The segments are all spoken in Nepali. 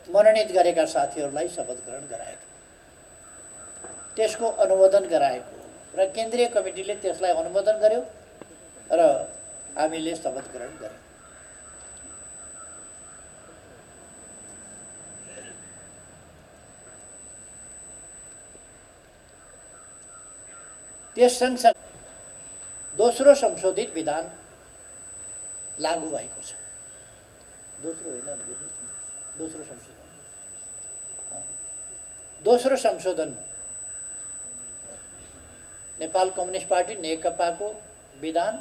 मनोनित गरेका साथीहरूलाई शपथ ग्रहण गराएको, त्यसको अनुमोदन गराएको र केन्द्रीय कमिटीले त्यसलाई अनुमोदन गर्यो र हामीले शपथ ग्रहण गर्यौँ। त्यस सँगसँगै दोस्रो संशोधित विधान लागू भएको छ। दोस्रो संशोधन नेपाल कम्युनिस्ट पार्टी नेकपाको विधान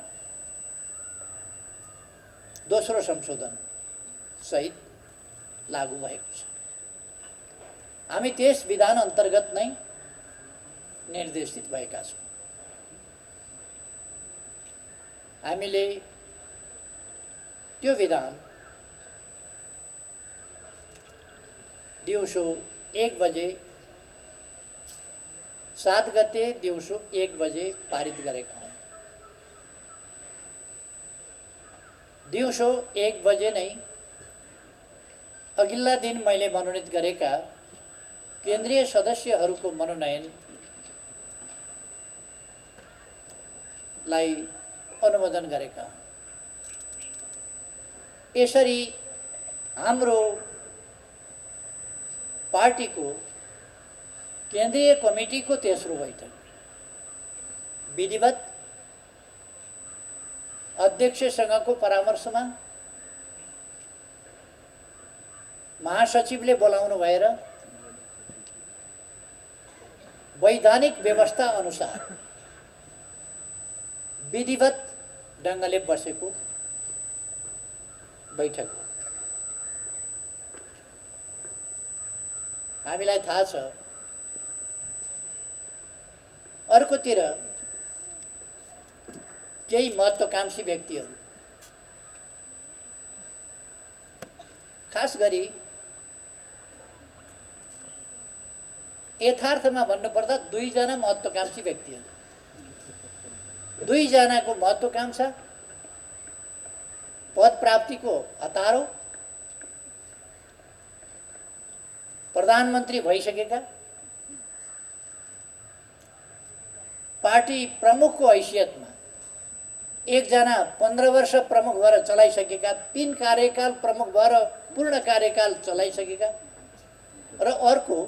दोस्रो संशोधन सहित लागू भएको छ। हामी त्यस विधान अन्तर्गत नै निर्देशित भएका छौँ। हामीले त्यो विधान दिउँसो 1 बजे 7 गते दिउँसो 1 बजे पारित गरेका हौँ। दिउँसो 1 बजे नै अघिल्ला दिन मैले मनोनित गरेका केन्द्रीय सदस्यहरूको मनोनयनलाई अनुमोदन गरेका हौँ। यसरी हाम्रो पार्टीको केन्द्रीय कमिटीको तेस्रो बैठक विधिवत अध्यक्षसँगको परामर्शमा महासचिवले बोलाउनु भएर वैधानिक व्यवस्था अनुसार विधिवत ढङ्गले बसेको बैठक हो। हामीलाई थाहा छ अर्कोतिर केही महत्त्वकांक्षी व्यक्तिहरू, खास गरी यथार्थमा भन्नुपर्दा 2 जना महत्त्वकांक्षी व्यक्तिहरू, 2 जनाको महत्त्वकांक्षा पद प्राप्तिको हतारो, प्रधानमन्त्री भइसकेका, पार्टी प्रमुखको हैसियतमा 1 जना 15 वर्ष प्रमुख भएर चलाइसकेका, 3 कार्यकाल प्रमुख भएर पूर्ण कार्यकाल चलाइसकेका र अर्को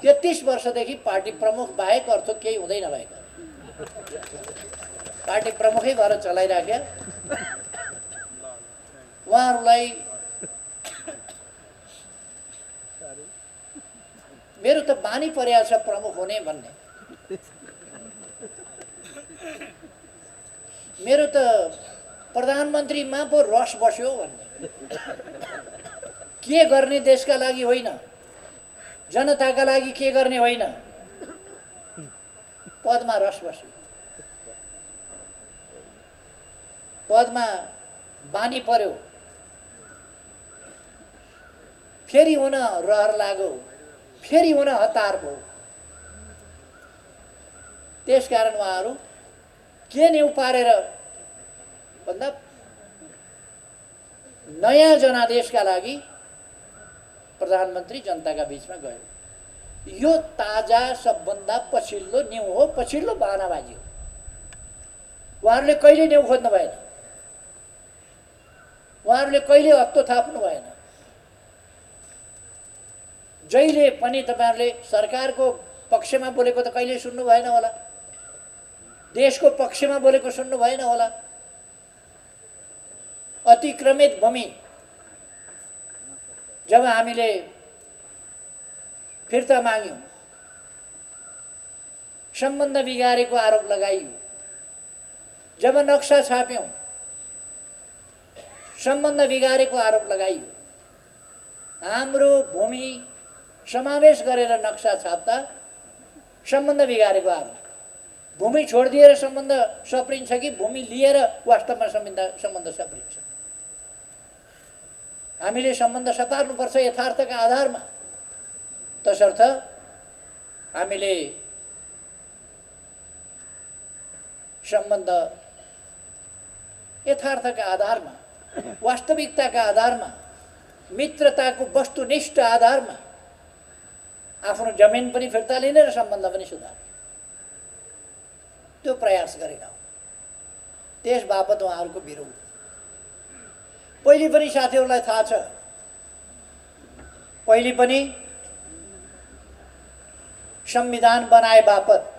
33 वर्षदेखि पार्टी प्रमुख बाहेक अर्थ केही हुँदै नभएका, पार्टी प्रमुखै भएर चलाइराख्या उहाँहरूलाई मेरो त बानी परेको छ प्रमुख हुने भन्ने। मेरो त प्रधानमन्त्रीमा पो रस बस्यो भन्ने। के गर्ने देशका लागि होइन, जनताका लागि के गर्ने होइन, पदमा रस बस्यो, पदमा बानी पर्यो, फेरि हुन रहर लाग्यो, फेरि हुन हतार भयो। त्यसकारण उहाँहरू के न्यु पारेर भन्दा नयाँ जनादेशका लागि प्रधानमन्त्री जनताका बीचमा गयो। यो ताजा सबभन्दा पछिल्लो न्यु हो, पछिल्लो बहानाबाजी हो। उहाँहरूले कहिले न्यु खोज्नु भएन, उहाँहरूले कहिले हत्तो थाप्नु भएन। जहिले पनि तपाईहरुले सरकारको पक्षमा बोलेको त कहिले सुन्नु भएन होला, देशको पक्षमा बोलेको सुन्नु भएन होला। अतिक्रमित भूमि जब हामीले फिर्ता माग्यौं, सम्बन्ध बिगारेको आरोप लगाइयो, जब नक्सा छाप्यौं सम्बन्ध बिगारेको आरोप लगाइयो, हाम्रो भूमि समावेश गरेर नक्सा छाप्दा सम्बन्ध बिगारेको आरोप, भूमि छोडिदिएर सम्बन्ध सप्रिन्छ कि भूमि लिएर वास्तवमा सम्बन्ध सप्रिन्छ। हामीले सम्बन्ध सपार्नुपर्छ यथार्थका आधारमा। तसर्थ हामीले सम्बन्ध यथार्थका आधारमा, वास्तविकताका आधारमा, मित्रताको वस्तुनिष्ठ आधारमा आफ्नो जमिन पनि फिर्ता लिने र सम्बन्ध पनि सुधार्ने त्यो प्रयास गरेका हुन्। त्यस बापत उहाँहरूको विरोध पहिले पनि साथीहरूलाई थाहा छ। पहिले पनि संविधान बनाए बापत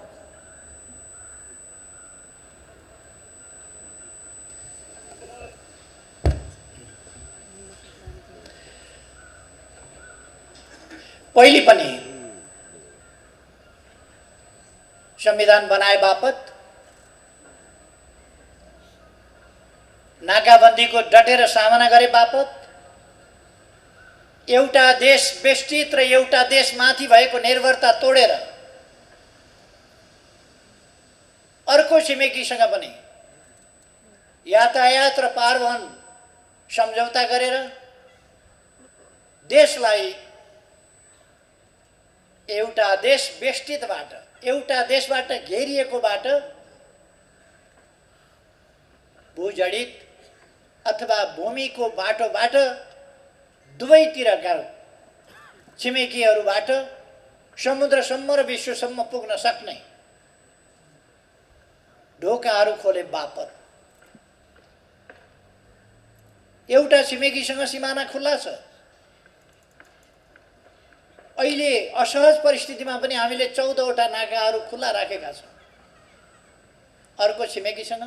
संविधान बनाए बापत नाकाबन्दीको डटेर सामना गरे बापत एउटा देश बेष्टित र एउटा देशमाथि भएको निर्भरता तोडेर अर्को छिमेकीसँग पनि यातायात र पारवहन सम्झौता गरेर देशलाई एउटा देश बेष्टितबाट, एउटा देशबाट घेरिएकोबाट भूजडित अथवा भूमिको बाटोबाट दुवैतिरका छिमेकीहरूबाट समुद्रसम्म र विश्वसम्म पुग्न सक्ने ढोकाहरू खोले बापत एउटा छिमेकीसँग सिमाना खुल्ला छ। अहिले असहज परिस्थितिमा पनि हामीले 14वटा नाकाहरू खुल्ला राखेका छौँ। अर्को छिमेकीसँग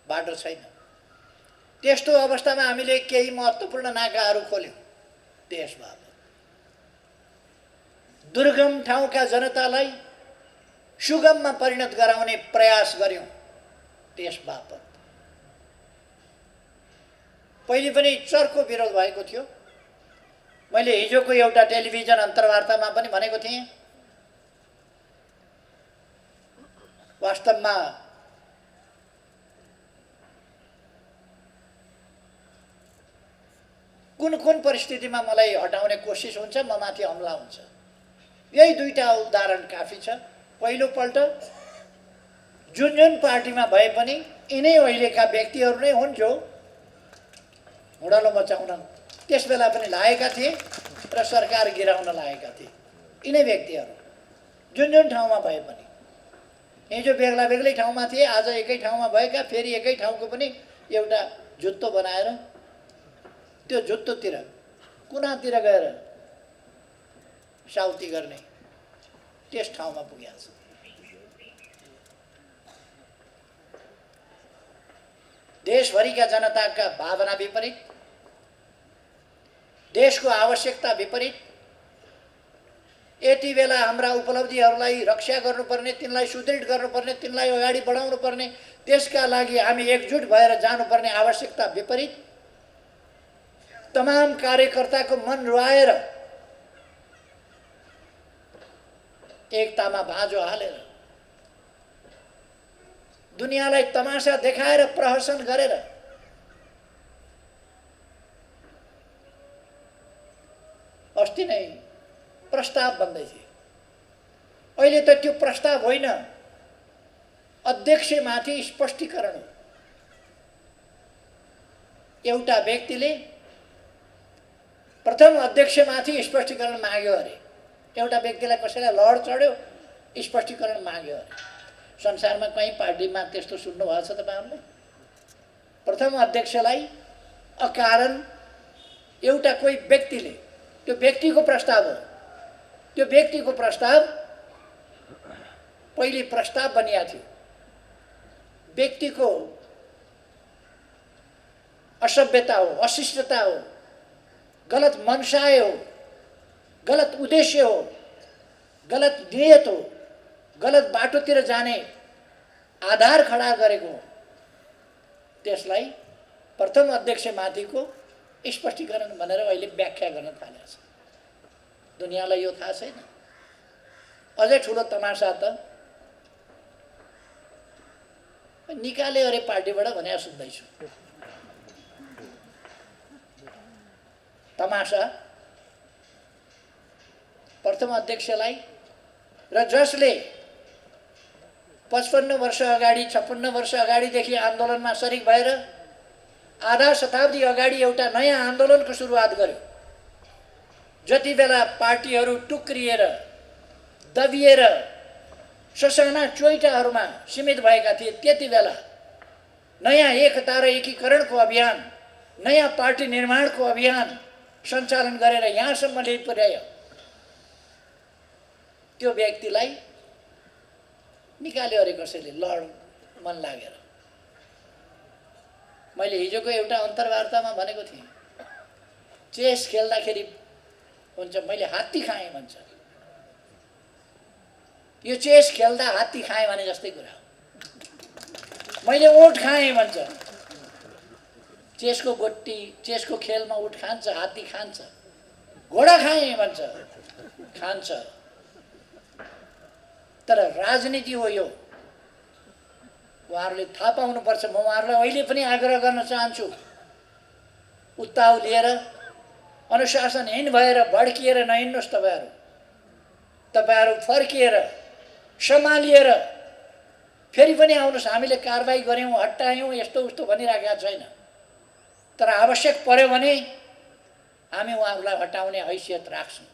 बाटो छैन। त्यस्तो अवस्थामा हामीले केही महत्त्वपूर्ण नाकाहरू खोल्यौँ देश बापत। दुर्गम ठाउँका जनतालाई सुगममा परिणत गराउने प्रयास गर्यौँ देश बापत। पहिले पनि चर्को विरोध भएको थियो। मैले हिजोको एउटा टेलिभिजन अन्तर्वार्तामा पनि भनेको थिएँ, वास्तवमा कुन कुन परिस्थितिमा मलाई हटाउने कोसिस हुन्छ, म माथि हमला हुन्छ। यही दुईटा उदाहरण काफी छ। पहिलोपल्ट जुन जुन पार्टीमा भए पनि यिनै अहिलेका व्यक्तिहरू नै हुन् जो हुडालो मचाउन त्यस बेला पनि लागेका थिए र सरकार गिराउन लागेका थिए। यिनै व्यक्तिहरू जुन जुन ठाउँमा भए पनि, हिजो बेग्ला बेग्लै ठाउँमा थिए, आज एकै ठाउँमा भएका, फेरि एकै ठाउँको पनि एउटा जुत्तो बनाएर त्यो जुत्तोतिर कुनातिर गएर साउती गर्ने त्यस ठाउँमा पुगेको छ। देशभरिका जनताका भावना विपरीत, देशको आवश्यकता विपरीत, यति बेला हाम्रा उपलब्धिहरूलाई रक्षा गर्नुपर्ने, तिनलाई सुदृढ गर्नुपर्ने, तिनलाई अगाडि बढाउनु पर्ने, त्यसका लागि हामी एकजुट भएर जानुपर्ने आवश्यकता विपरीत तमाम कार्यकर्ताको मन रुवाएर एकतामा भाँजो हालेर दुनियाँलाई तमासा देखाएर प्रहसन गरेर अस्ति नै प्रस्ताव बन्दै थियो। अहिले त त्यो प्रस्ताव होइन, अध्यक्षमाथि स्पष्टीकरण हो। एउटा व्यक्तिले प्रथम अध्यक्षमाथि स्पष्टीकरण माग्यो अरे, एउटा व्यक्तिलाई कसैलाई लहर चढ्यो, स्पष्टीकरण माग्यो अरे। संसारमा कहीँ पार्टीमा त्यस्तो सुन्नुभएको छ तपाईँहरूले? प्रथम अध्यक्षलाई अकारण एउटा कोही व्यक्तिले, त्यो व्यक्तिको प्रस्ताव हो, त्यो व्यक्तिको प्रस्ताव पहिले प्रस्ताव बनिएको थियो, व्यक्तिको असभ्यता हो, अशिष्टता हो, गलत मनसाय हो, गलत उद्देश्य हो, गलत नियत हो, गलत बाटोतिर जाने आधार खडा गरेको हो। त्यसलाई प्रथम अध्यक्षमाथिको स्पष्टीकरण भनेर अहिले व्याख्या गर्न थालेको छ। दुनियाँलाई यो थाहा छैन। अझै ठुलो तमासा त निकाले अरे पार्टीबाट भनेर सुन्दैछु। तमासा प्रथम अध्यक्षलाई र जसले 55 वर्ष अगाडि 56 वर्ष अगाडिदेखि आन्दोलनमा सरिक भएर आधा शताब्दी अगाडि एउटा नयाँ आन्दोलनको सुरुवात गर्यो। जति बेला पार्टीहरू टुक्रिएर दबिएर ससाना चोइटाहरूमा सीमित भएका थिए, त्यति बेला नयाँ एकता र एकीकरणको अभियान, नयाँ पार्टी निर्माणको अभियान सञ्चालन गरेर यहाँसम्म ल्याइपुर्यायो। त्यो व्यक्तिलाई निकाल्यो अरे कसैले लड मन लागेर। मैले हिजोको एउटा अन्तर्वार्तामा भनेको थिएँ, चेस खेल्दाखेरि हुन्छ मैले हात्ती खाएँ भन्छ। यो चेस खेल्दा हात्ती खाएँ भने जस्तै कुरा हो। मैले ऊँट खाएँ भन्छ। चेसको गोटी, चेसको खेलमा ऊँट खान्छ, हात्ती खान्छ। घोडा खाएँ भन्छ, खान्छ। तर राजनीति हो यो। उहाँहरूले थाहा पाउनुपर्छ। म उहाँहरूलाई अहिले पनि आग्रह गर्न चाहन्छु, उत्ताउलिएर अनुशासनहीन भएर भड्किएर नहिँड्नुहोस्। तपाईँहरू फर्किएर सम्हालिएर फेरि पनि आउनुहोस्। हामीले कारबाही गऱ्यौँ, हटायौँ, यस्तो उस्तो भनिराखेका छैन। तर आवश्यक पर्यो भने हामी उहाँहरूलाई हटाउने हैसियत राख्छौँ।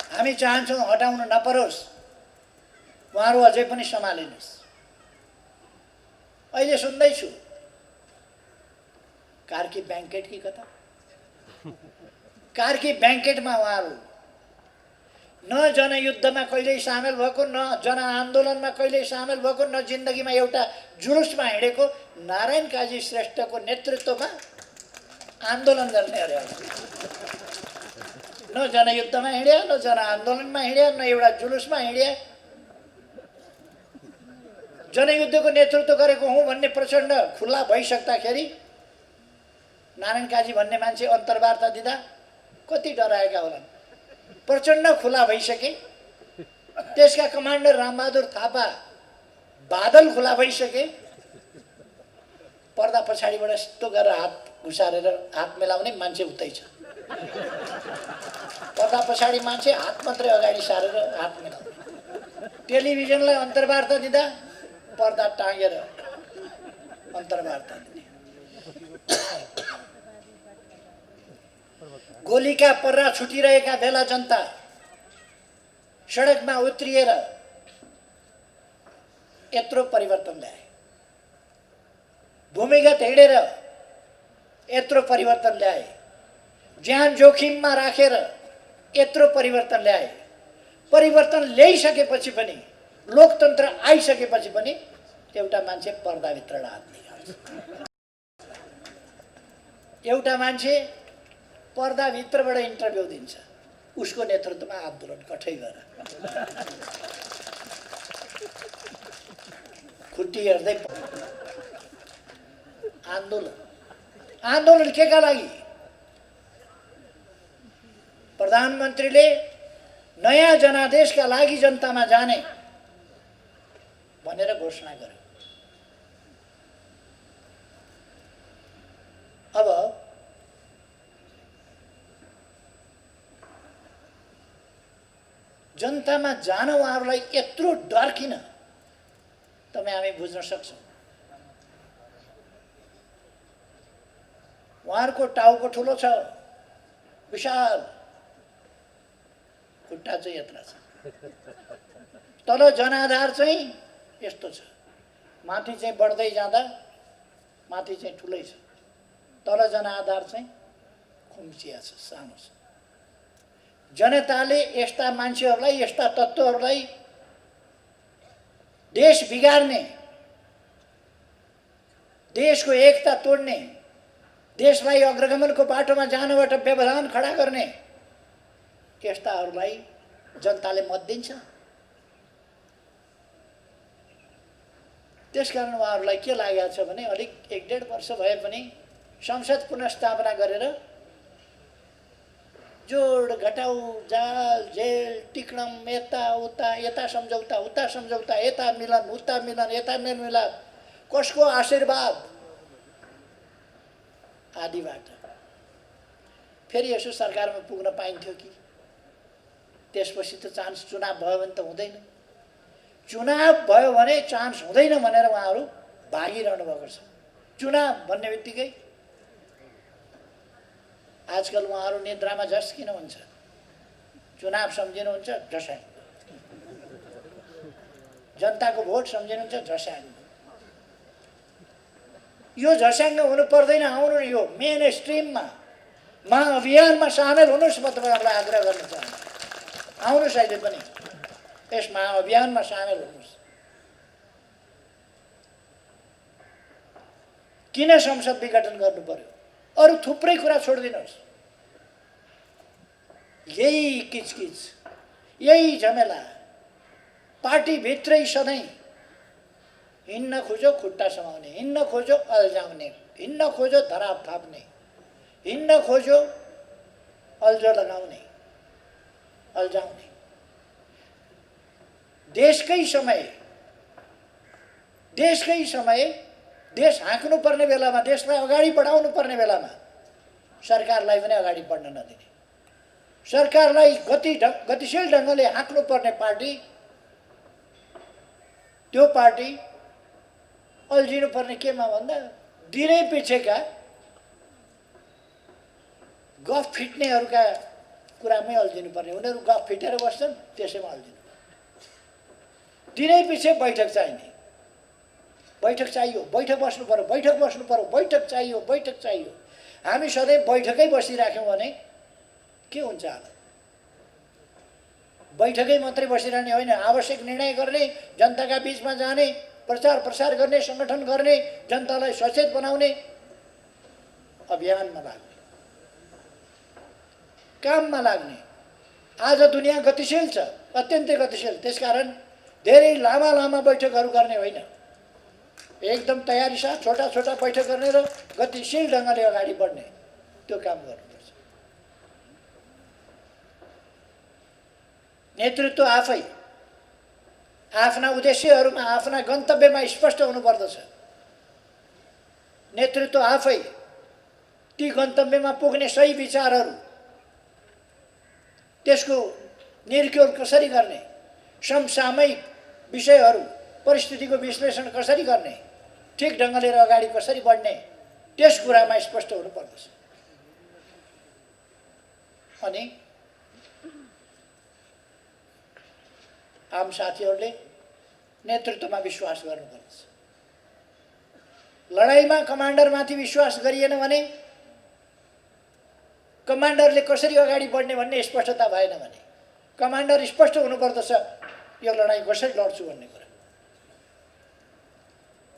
हामी चाहन्छौँ हटाउन नपरोस्, उहाँहरू अझै पनि सम्हालिनुहोस्। अहिले सुन्दैछु कार्की ब्याङ्केट कि कता, कार्की ब्याङ्केटमा उहाँहरू न जनयुद्धमा कहिल्यै सामेल भएको, न जनआन्दोलनमा कहिल्यै सामेल भएको, न जिन्दगीमा एउटा जुलुसमा हिँडेको नारायण काजी श्रेष्ठको नेतृत्वमा आन्दोलन गर्ने अरे। न जनयुद्धमा हिँड्या, न जनआन्दोलनमा हिँड्या, न एउटा जुलुसमा हिँड्या। जनयुद्धको नेतृत्व गरेको हुँ भन्ने प्रचण्ड खुल्ला भइसक्दाखेरि नारायण काजी भन्ने मान्छे अन्तर्वार्ता दिँदा कति डराएका होलान्। प्रचण्ड खुला भइसके, त्यसका कमान्डर रामबहादुर थापा बादल खुला भइसके, पर्दा पछाडिबाट यस्तो गरेर हात घुसारेर हात मिलाउने मान्छे उतै छ। पर्दा पछाडि मान्छे हात मात्रै अगाडि सारेर हात मिलाउने। टेलिभिजनलाई अन्तर्वार्ता दिँदा पर्दा टाँगेर अन्तर्वार्ता दिने। गोलीका पर्रा छुटिरहेका बेला जनता सडकमा उत्रिएर यत्रो परिवर्तन ल्याए। भूमिगत हिँडेर यत्रो परिवर्तन ल्याए। ज्यान जोखिममा राखेर यत्रो परिवर्तन ल्याए। परिवर्तन ल्याइसकेपछि पनि, लोकतन्त्र आइसकेपछि पनि एउटा मान्छे पर्दाभित्र हात निकाल्छ। एउटा मान्छे पर्दाभित्रबाट इन्टरभ्यू दिन्छ। उसको नेतृत्वमा आन्दोलन कठै गरेर खुट्टी हेर्दै आन्दोलन केका लागि? प्रधानमन्त्रीले नयाँ जनादेशका लागि जनतामा जाने भनेर घोषणा गर्यो। अब जनतामा जान उहाँहरूलाई यत्रो डर किन? तपाईँ हामी बुझ्न सक्छौँ। उहाँहरूको टाउको ठुलो छ, विशाल, खुट्टा चाहिँ यत्रा छ। तल जनाधार चाहिँ यस्तो छ, माथि चाहिँ बढ्दै जाँदा माथि चाहिँ ठुलै छ, तल जनाधार चाहिँ खुम्चिया छ, सानो छ। जनताले यस्ता मान्छेहरूलाई, यस्ता तत्त्वहरूलाई देश बिगार्ने, देशको एकता तोड्ने, देशलाई अग्रगमनको बाटोमा जानबाट व्यवधान खडा गर्ने यस्ताहरूलाई जनताले मत दिन्छ। त्यसकारण उहाँहरूलाई के लागेको छ भने अलिक 1-1.5 वर्ष भए पनि संसद पुनर्स्थापना गरेर जोड घटाउ, जाल, जेल, टिक्णम, यता सम्झौता, उता सम्झौता, यता मिलन, उता मिलन, यता मेलमिलाप, कसको आशीर्वाद आदिबाट फेरि यसो सरकारमा पुग्न पाइन्थ्यो कि? त्यसपछि त चान्स चुनाव भयो भने त हुँदैन। चुनाव भयो भने चान्स हुँदैन भनेर उहाँहरू भागिरहनु भएको छ। चुनाव भन्ने बित्तिकै आजकल उहाँहरू निद्रामा झस किन हुन्छ? चुनाव सम्झिनुहुन्छ झस्याङ, जनताको भोट सम्झिनुहुन्छ झस्याङ। यो झस्याङ हुनु पर्दैन। आउनु यो मेन स्ट्रिममा महाअभियानमा सामेल हुनुहोस्। म तपाईँहरूलाई आग्रह गर्न चाहन्छु, आउनुहोस् अहिले पनि यस महाअभियानमा सामेल हुनुहोस्। किन संसद विघटन गर्नु पर्यो? अरू थुप्रै कुरा छोडिदिनुहोस्। यही किचकिच, यही झमेला, पार्टीभित्रै सधैँ हिँड्न खोज्यो खुट्टा समाउने, हिँड्न खोज्यो अल्झाउने, हिँड्न खोज्यो धराप थाप्ने, हिँड्न खोज्यो अल्झो लगाउने, अल्झाउने। देशकै समय देश हाँक्नु पर्ने बेलामा, देशलाई अगाडि बढाउनु पर्ने बेलामा सरकारलाई पनि अगाडि बढ्न नदिने, सरकारलाई गतिशील ढङ्गले हाँक्नु पर्ने पार्टी, त्यो पार्टी अल्झिनु पर्ने केमा भन्दा दिनै पिछेका गफ फिट्नेहरूका कुरामै अल्झिनु पर्ने। उनीहरू गफ फिटेर बस्छन्, त्यसैमा अल्झिनु। दिनै पछि बैठक चाहिने, बैठक चाहियो, बैठक बस्नु पर्यो, बैठक बस्नु पर्यो, बैठक चाहियो, बैठक चाहियो। हामी सधैँ बैठकै बसिराख्यौँ भने के हुन्छ हालत? बैठकै मात्रै बसिरहने होइन, आवश्यक निर्णय गर्ने, जनताका बिचमा जाने, प्रचार प्रसार गर्ने, सङ्गठन गर्ने, जनतालाई सचेत बनाउने, अभियानमा लाग्ने, काममा लाग्ने। आज दुनियाँ गतिशील छ, अत्यन्तै गतिशील। त्यसकारण धेरै लामा लामा बैठकहरू गर्ने होइन, एकदम तयारी साथ छोटा छोटा बैठक गर्ने र गतिशील ढङ्गले अगाडि बढ्ने, त्यो काम गर्नुपर्छ। नेतृत्व आफै आफ्ना उद्देश्यहरूमा, आफ्ना गन्तव्यमा स्पष्ट हुनुपर्दछ। नेतृत्व आफै ती गन्तव्यमा पुग्ने सही विचारहरू, त्यसको निर्क्योल कसरी गर्ने, समसामयिक विषयहरू, परिस्थितिको विश्लेषण कसरी गर्ने, ठिक ढङ्गले अगाडि कसरी बढ्ने, त्यस कुरामा स्पष्ट हुनुपर्दछ। अनि आम साथीहरूले नेतृत्वमा विश्वास गर्नुपर्दछ। लडाइँमा कमान्डरमाथि विश्वास गरिएन भने, कमान्डरले कसरी अगाडि बढ्ने भन्ने स्पष्टता भएन भने, कमान्डर स्पष्ट हुनुपर्दछ यो लडाइँ कसरी लड्छु भन्ने कुरा।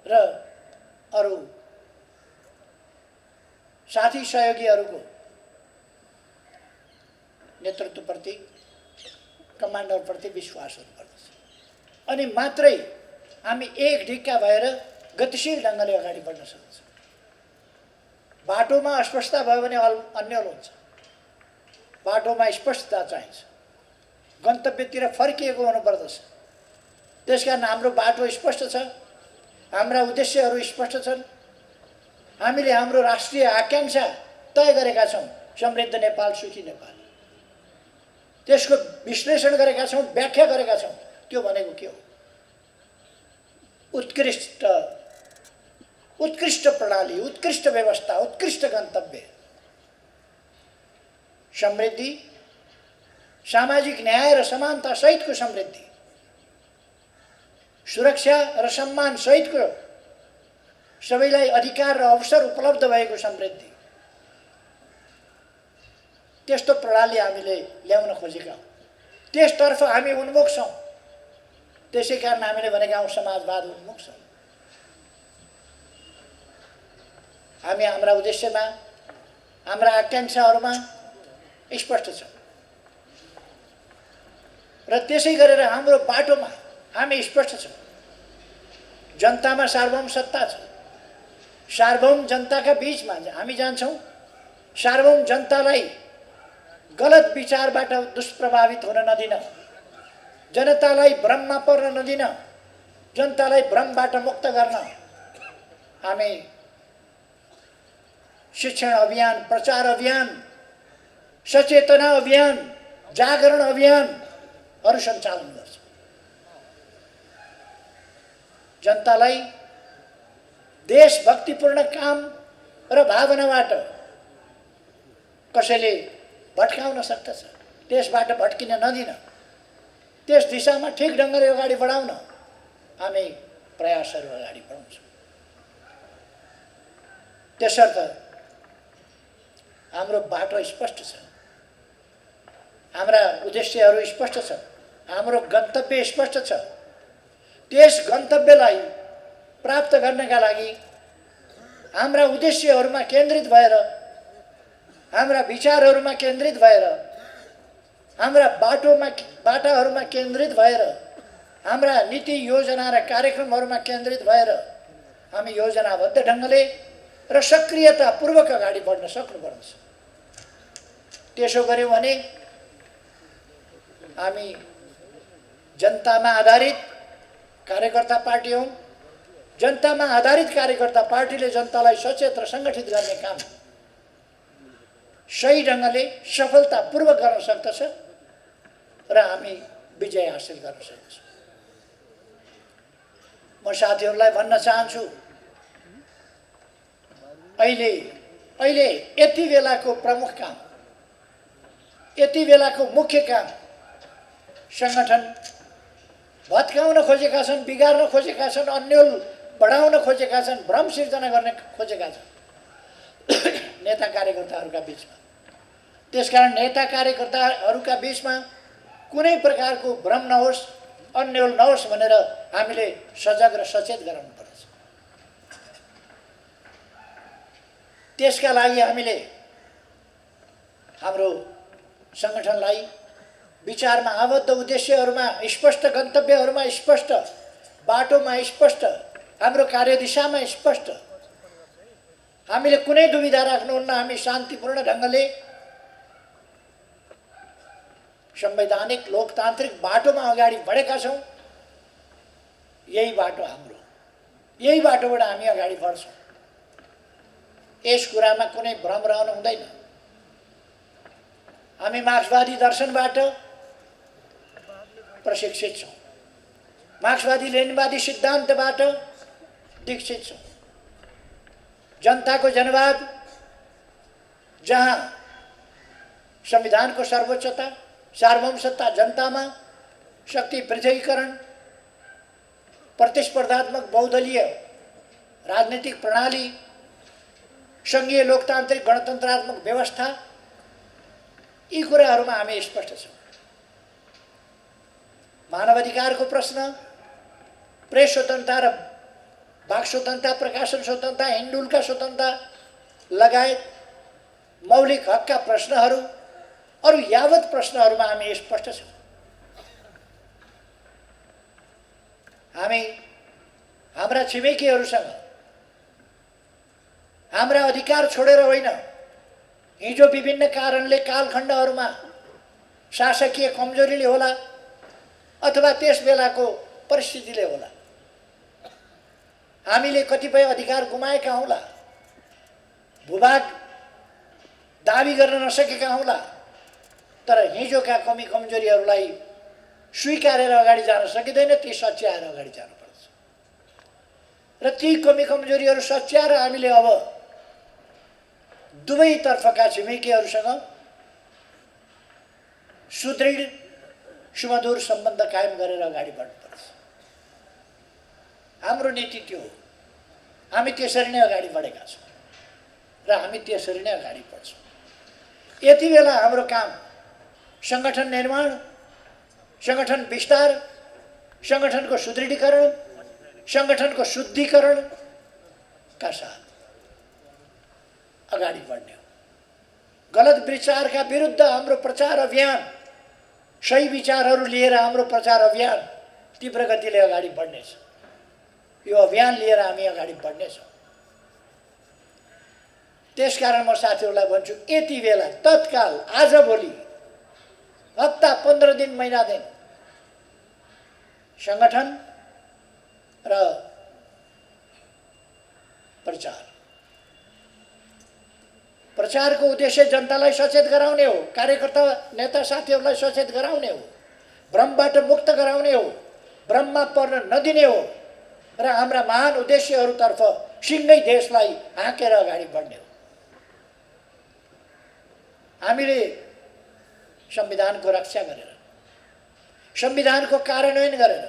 र अरू साथी सहयोगीहरूको नेतृत्वप्रति, कमान्डरप्रति विश्वास हुनुपर्दछ। अनि मात्रै हामी एक ढिक्का भएर गतिशील ढङ्गले अगाडि बढ्न सक्छौँ। बाटोमा अस्पष्टता भयो भने अन्यल हुन्छ। बाटोमा स्पष्टता चाहिन्छ, गन्तव्यतिर फर्किएको हुनुपर्दछ। त्यसकारण हाम्रो बाटो स्पष्ट छ, हाम्रा उद्देश्यहरू स्पष्ट छन्। हामीले हाम्रो राष्ट्रिय आकांक्षा तय गरेका छौँ, समृद्ध नेपाल, सुखी नेपाल। त्यसको विश्लेषण गरेका छौँ, व्याख्या गरेका छौँ। त्यो भनेको के हो? उत्कृष्ट प्रणाली, उत्कृष्ट व्यवस्था, उत्कृष्ट गन्तव्य, समृद्धि, सामाजिक न्याय र समानता सहितको समृद्धि, सुरक्षा र सम्मान सहितको सबैलाई अधिकार र अवसर उपलब्ध भएको समृद्धि। त्यस्तो प्रणाली हामीले ल्याउन खोजेका हौँ, त्यसतर्फ हामी उन्मुख छौँ। त्यसै कारण हामीले भनेका हौँ समाजवाद उन्मुख छौँ। हामी हाम्रा उद्देश्यमा, हाम्रा आकांक्षाहरूमा स्पष्ट छौँ र त्यसै गरेर हाम्रो बाटोमा हामी स्पष्ट छौँ। जनतामा सार्वभौम सत्ता छ, सार्वभौम जनताका बिचमा हामी जान्छौँ। सार्वभौम जनतालाई गलत विचारबाट दुष्प्रभावित हुन नदिन, जनतालाई भ्रममा पर्न नदिन, जनतालाई भ्रमबाट मुक्त गर्न हामी शिक्षण अभियान, प्रचार अभियान, सचेतना अभियान, जागरण अभियान अरू सञ्चालन गर्छ। जनतालाई देशभक्तिपूर्ण काम र भावनाबाट कसैले भट्काउन सक्दछ। त्यसबाट भट्किन नदिन, त्यस दिशामा ठिक ढङ्गले अगाडि बढाउन हामी प्रयासहरू अगाडि बढाउँछौँ। त्यसर्थ हाम्रो बाटो स्पष्ट छ, हाम्रा उद्देश्यहरू स्पष्ट छ, हाम्रो गन्तव्य स्पष्ट छ। त्यस गन्तव्यलाई प्राप्त गर्नका लागि हाम्रा उद्देश्यहरूमा केन्द्रित भएर, हाम्रा विचारहरूमा केन्द्रित भएर, हाम्रा बाटाहरूमा केन्द्रित भएर, हाम्रा नीति योजना र कार्यक्रमहरूमा केन्द्रित भएर हामी योजनाबद्ध ढङ्गले र सक्रियतापूर्वक अगाडि बढ्न सक्नुपर्छ। त्यसो गर्यौँ भने हामी जनतामा आधारित कार्यकर्ता पार्टी हौँ। जनतामा आधारित कार्यकर्ता पार्टीले जनतालाई सचेत र सङ्गठित गर्ने काम सही ढङ्गले सफलतापूर्वक गर्न सक्दछ र हामी विजय हासिल गर्न सक्छौँ। म साथीहरूलाई भन्न चाहन्छु, अहिले यति बेलाको प्रमुख काम, यति बेलाको मुख्य काम सङ्गठन भत्काउन खोजेका छन्, बिगार्न खोजेका छन्, अन्यल बढाउन खोजेका छन्, भ्रम सिर्जना गर्न खोजेका छन् नेता कार्यकर्ताहरूका बिचमा। त्यसकारण नेता कार्यकर्ताहरूका बिचमा कुनै प्रकारको भ्रम नहोस्, अन्यल नहोस् भनेर हामीले सजग र सचेत गराउनुपर्छ। त्यसका लागि हामीले हाम्रो सङ्गठनलाई विचारमा आबद्ध, उद्देश्यहरूमा स्पष्ट, गन्तव्यहरूमा स्पष्ट, बाटोमा स्पष्ट, हाम्रो कार्यदिशामा स्पष्ट, हामीले कुनै दुविधा राख्नुहुन्न। हामी शान्तिपूर्ण ढङ्गले संवैधानिक लोकतान्त्रिक बाटोमा अगाडि बढेका छौँ। यही बाटो हाम्रो, यही बाटोबाट हामी अगाडि बढ्छौँ। यस कुरामा कुनै भ्रम रहनु हुँदैन। हामी मार्क्सवादी दर्शनबाट प्रशिक्षित छौँ, मार्क्सवादी लेनिनवादी सिद्धान्तबाट दीक्षित छौँ। जनताको जनवाद, जहाँ संविधानको सर्वोच्चता, सार्वभौमसत्ता जनतामा, शक्ति पृथकीकरण, प्रतिस्पर्धात्मक बहुदलीय राजनीतिक प्रणाली, सङ्घीय लोकतान्त्रिक गणतन्त्रात्मक व्यवस्था, यी कुराहरूमा हामी स्पष्ट छौँ। मानवाधिकारको प्रश्न, प्रेस स्वतन्त्रता र वाक स्वतन्त्रता, प्रकाशन स्वतन्त्रता, हिन्डुलका स्वतन्त्रता लगायत मौलिक हकका प्रश्नहरू, अरू यावत प्रश्नहरूमा हामी स्पष्ट छौँ। हामी हाम्रा छिमेकीहरूसँग हाम्रा अधिकार छोडेर होइन, हिजो विभिन्न कारणले, कालखण्डहरूमा शासकीय कमजोरीले होला अथवा त्यस बेलाको परिस्थितिले होला, हामीले कतिपय अधिकार गुमाएका हौँला, भूभाग दाबी गर्न नसकेका हौँला। तर हिजोका कमी कमजोरीहरूलाई स्वीकारेर अगाडि जान सकिँदैन, ती सच्याएर अगाडि जानुपर्छ। र ती कमी कमजोरीहरू सच्याएर हामीले अब दुवैतर्फका छिमेकीहरूसँग सुदृढ सुमधुर सम्बन्ध कायम गरेर अगाडि बढ्नुपर्छ। हाम्रो नीति त्यो हो। हामी त्यसरी नै अगाडि बढेका छौँ र हामी त्यसरी नै अगाडि बढ्छौँ। यति बेला हाम्रो काम सङ्गठन निर्माण, सङ्गठन विस्तार, सङ्गठनको सुदृढीकरण, सङ्गठनको शुद्धिकरणका साथ अगाडि बढ्ने हो। गलत विचारका विरुद्ध हाम्रो प्रचार अभियान, सही विचारहरू लिएर हाम्रो प्रचार अभियान तीव्र गतिले अगाडि बढ्नेछ। यो अभियान लिएर हामी अगाडि बढ्नेछौँ। त्यसकारण म साथीहरूलाई भन्छु, यति बेला तत्काल आजभोलि हप्ता 15 दिन, महिना दिन सङ्गठन र प्रचारको उद्देश्य जनतालाई सचेत गराउने हो, कार्यकर्ता नेता साथीहरूलाई सचेत गराउने हो। भ्रमबाट मुक्त गराउने हो, भ्रममा पर्न नदिने हो र हाम्रा महान उद्देश्यहरूतर्फ सिँगै देशलाई हाँकेर अगाडि बढ्ने हो। हामीले संविधानको रक्षा गरेर, संविधानको कार्यान्वयन गरेर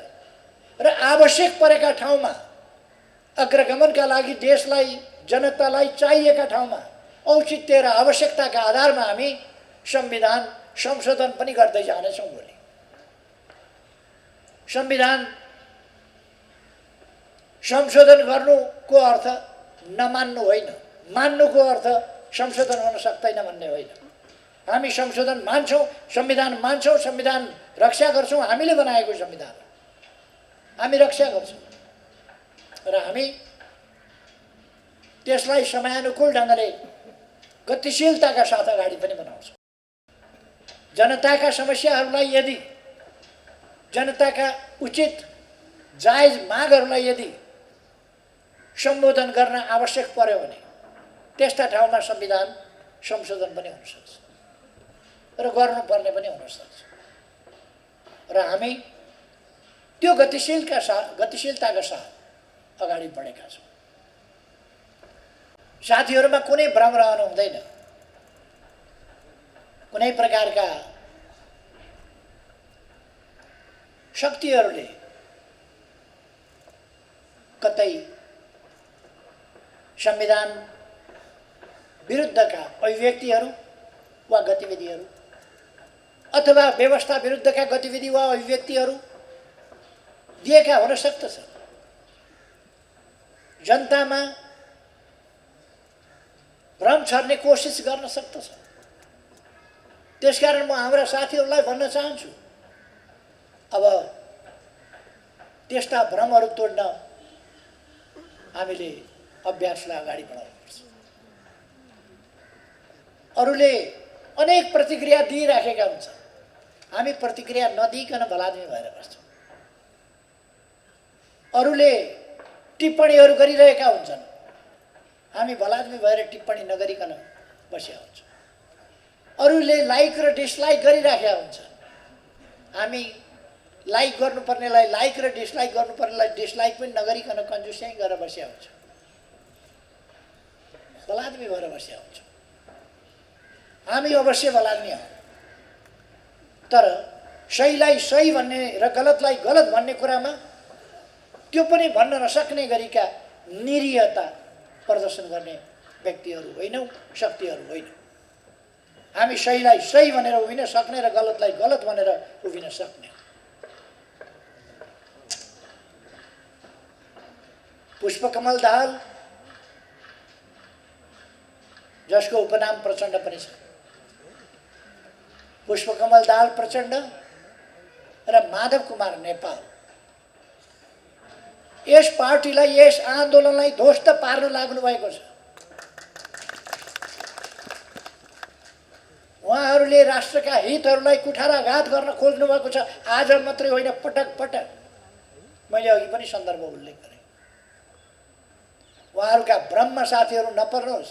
र आवश्यक परेका ठाउँमा अग्रगमनका लागि देशलाई, जनतालाई चाहिएका ठाउँमा औचित्य र आवश्यकताका आधारमा हामी संविधान संशोधन पनि गर्दै जानेछौँ। भोलि संविधान संशोधन गर्नुको अर्थ नमान्नु होइन, मान्नुको अर्थ संशोधन हुन सक्दैन भन्ने होइन। हामी संशोधन मान्छौँ, संविधान मान्छौँ, संविधान रक्षा गर्छौँ। हामीले बनाएको संविधान हामी रक्षा गर्छौँ र हामी त्यसलाई समयानुकूल ढङ्गले गतिशीलताका साथ अगाडि पनि बनाउँछौँ। जनताका समस्याहरूलाई यदि, जनताका उचित जायज मागहरूलाई यदि सम्बोधन गर्न आवश्यक पर्यो भने त्यस्ता ठाउँमा संविधान संशोधन पनि हुन सक्छ र गर्नुपर्ने पनि हुन सक्छ र हामी त्यो गतिशीलताका साथ अगाडि बढेका छौँ। साथीहरूमा कुनै भ्रम रहनु हुँदैन। कुनै प्रकारका शक्तिहरूले कतै संविधान विरुद्धका अभिव्यक्तिहरू वा गतिविधिहरू अथवा व्यवस्था विरुद्धका गतिविधि वा अभिव्यक्तिहरू दिएका हुन सक्दछ। जनतामा भ्रम छर्ने कोसिस गर्न सक्दछ। त्यसकारण म हाम्रा साथीहरूलाई भन्न चाहन्छु, अब त्यस्ता भ्रमहरू तोड्न हामीले अभ्यासलाई अगाडि बढाउनुपर्छ। अरूले अनेक प्रतिक्रिया दिइराखेका हुन्छन्, हामी प्रतिक्रिया नदिइकन भलाद्मी भएर बस्छौँ। अरूले टिप्पणीहरू गरिरहेका हुन्छन्, हामी भलाद्मी भएर टिप्पणी नगरिकन बसेका हुन्छौँ। अरूले लाइक र डिसलाइक गरिराखेका हुन्छन्, हामी लाइक गर्नुपर्नेलाई लाइक र डिसलाइक गर्नुपर्नेलाई डिसलाइक पनि नगरिकन कन्जुस्याइ गरेर बसेका हुन्छौँ। भलाद्मी भएर बसेका हुन्छौँ। हामी अवश्य भलाद्मी हौँ, तर सहीलाई सही भन्ने र गलतलाई गलत भन्ने कुरामा त्यो पनि भन्न नसक्ने गरीका निरीहता प्रदर्शन गर्ने व्यक्तिहरू होइनौँ, शक्तिहरू होइनौँ। हामी सहीलाई सही भनेर उभिन सक्ने र गलतलाई गलत भनेर उभिन सक्ने। पुष्पकमल दाहाल, जसको उपनाम प्रचण्ड पनि छ, पुष्पकमल दाहाल प्रचण्ड र माधव कुमार नेपाल यस पार्टीलाई, यस आन्दोलनलाई ध्वस्त पार्न लाग्नु भएको छ। उहाँहरूले राष्ट्रका हितहरूलाई कुठाराघात गर्न खोज्नु भएको छ। आज मात्रै होइन, पटक पटक। मैले अघि पनि सन्दर्भ उल्लेख गरेँ। उहाँहरूका भ्रममा साथीहरू नपर्नुहोस्।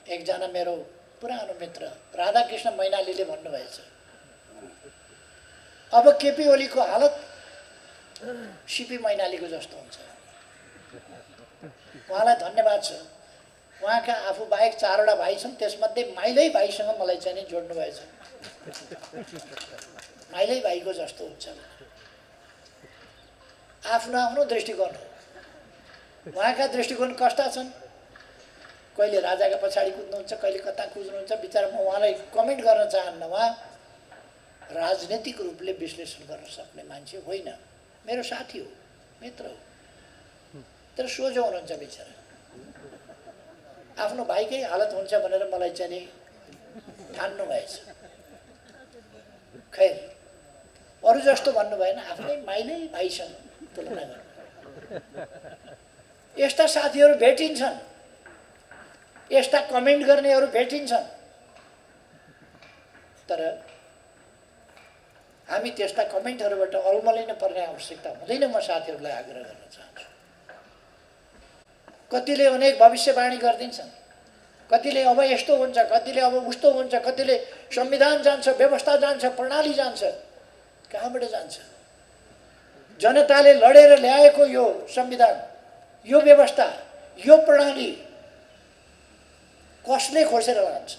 एकजना मेरो पुरानो मित्र राधाकृष्ण मैनालीले भन्नुभएछ, अब केपी ओलीको हालत सिपी मैनालीको जस्तो हुन्छ। उहाँलाई धन्यवाद छ। उहाँका आफू बाहेक 4वटा भाइ छन्, त्यसमध्ये माइलै भाइसँग मलाई चाहिँ नि जोड्नु भएछ। माइलै भाइको जस्तो हुन्छ। आफ्नो आफ्नो दृष्टिकोण हो। उहाँका दृष्टिकोण कस्ता छन्, कहिले राजाका पछाडि कुद्नुहुन्छ, कहिले कता कुद्नुहुन्छ। बिचरा म उहाँलाई कमेन्ट गर्न चाहन्न। उहाँ राजनीतिक रूपले विश्लेषण गर्न सक्ने मान्छे होइन। मेरो साथी हो, मित्र हो, तर सोझो हुनुहुन्छ बिचरा। आफ्नो भाइकै हालत हुन्छ भनेर मलाई चाहिँ नि ठान्नु भएछ। खैर, अरू जस्तो भन्नु भएन, आफ्नै माइलै भाइसँग तुलना गर्नु। यस्ता साथीहरू भेटिन्छन्, यस्ता कमेन्ट गर्नेहरू भेटिन्छन्, तर हामी त्यस्ता कमेन्टहरूबाट अल्मलिन पर्ने आवश्यकता हुँदैन। म साथीहरूलाई आग्रह गर्न चाहन्छु। कतिले अनेक भविष्यवाणी गरिदिन्छन्, कतिले अब यस्तो हुन्छ, कतिले अब उस्तो हुन्छ, कतिले संविधान जान्छ, व्यवस्था जान्छ, प्रणाली जान्छ। कहाँबाट जान्छ? जनताले लडेर ल्याएको यो संविधान, यो व्यवस्था, यो प्रणाली कसले खोसेर लान्छ?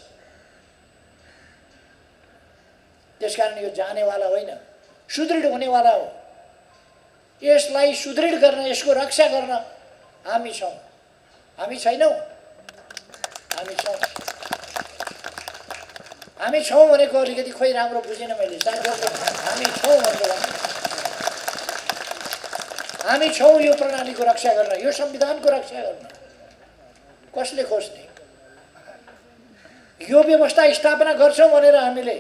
त्यसकारण यो जानेवाला होइन, सुदृढ हुनेवाला हो। यसलाई सुदृढ गर्न, यसको रक्षा गर्न हामी छौँ। हामी छैनौँ? हामी छौँ। हामी छौँ भनेको अलिकति खोइ राम्रो बुझिनँ मैले साथीहरूले। हामी छौँ भनेको हामी छौँ यो प्रणालीको रक्षा गर्न, यो संविधानको रक्षा गर्न। कसले खोज्ने? यो व्यवस्था स्थापना गर्छौँ भनेर हामीले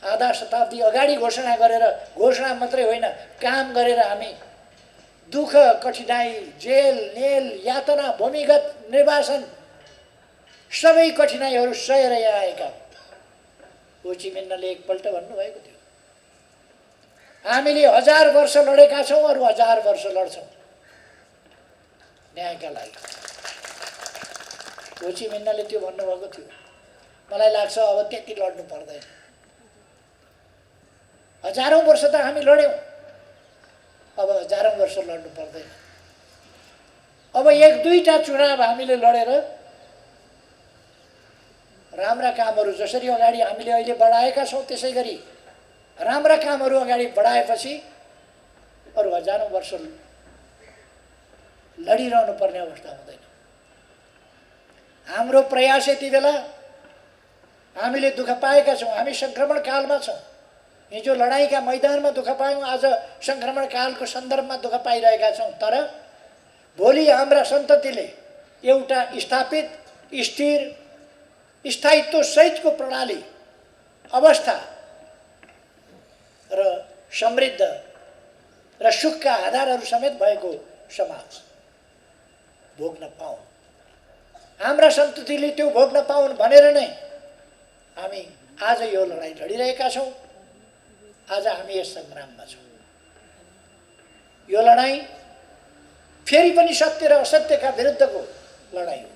आधा शताब्दी अगाडि घोषणा गरेर, घोषणा मात्रै होइन काम गरेर हामी दुःख, कठिनाई, जेल, नेल, यातना, भूमिगत निर्वासन सबै कठिनाइहरू सहेर यहाँ आएका। हो ची मिन्हले एकपल्ट भन्नुभएको थियो, हामीले 1000 वर्ष लडेका छौँ, अरू 1000 वर्ष लड्छौँ न्यायका लागि। हो ची मिन्हले त्यो भन्नुभएको थियो। मलाई लाग्छ अब त्यति लड्नु पर्दैन। 1000औं वर्ष त हामी लड्यौँ, अब 1000औं वर्ष लड्नु पर्दैन। अब 1-2टा चुनाव हामीले लडेर राम्रा कामहरू जसरी अगाडि हामीले अहिले बढाएका छौँ त्यसै गरी राम्रा कामहरू अगाडि बढाएपछि अरू 1000औं वर्ष लडिरहनु पर्ने अवस्था हुँदैन। हाम्रो प्रयास यति बेला हामीले दुःख पाएका छौँ, हामी सङ्क्रमण कालमा छौँ। हिजो लडाइँका मैदानमा दुःख पायौँ, आज सङ्क्रमण कालको सन्दर्भमा दुःख पाइरहेका छौँ। तर भोलि हाम्रा सन्ततिले एउटा स्थापित, स्थिर, स्थायित्व सहितको प्रणाली, अवस्था र समृद्ध र सुखका आधारहरू समेत भएको समाज भोग्न पाऊँ। हाम्रा सन्ततिले त्यो भोग्न पाउन् भनेर नै हामी आज यो लडाइँ लडिरहेका छौँ। आज हामी यस सङ्ग्राममा छौँ। यो लडाइँ फेरि पनि सत्य र असत्यका विरुद्धको लडाइँ हो।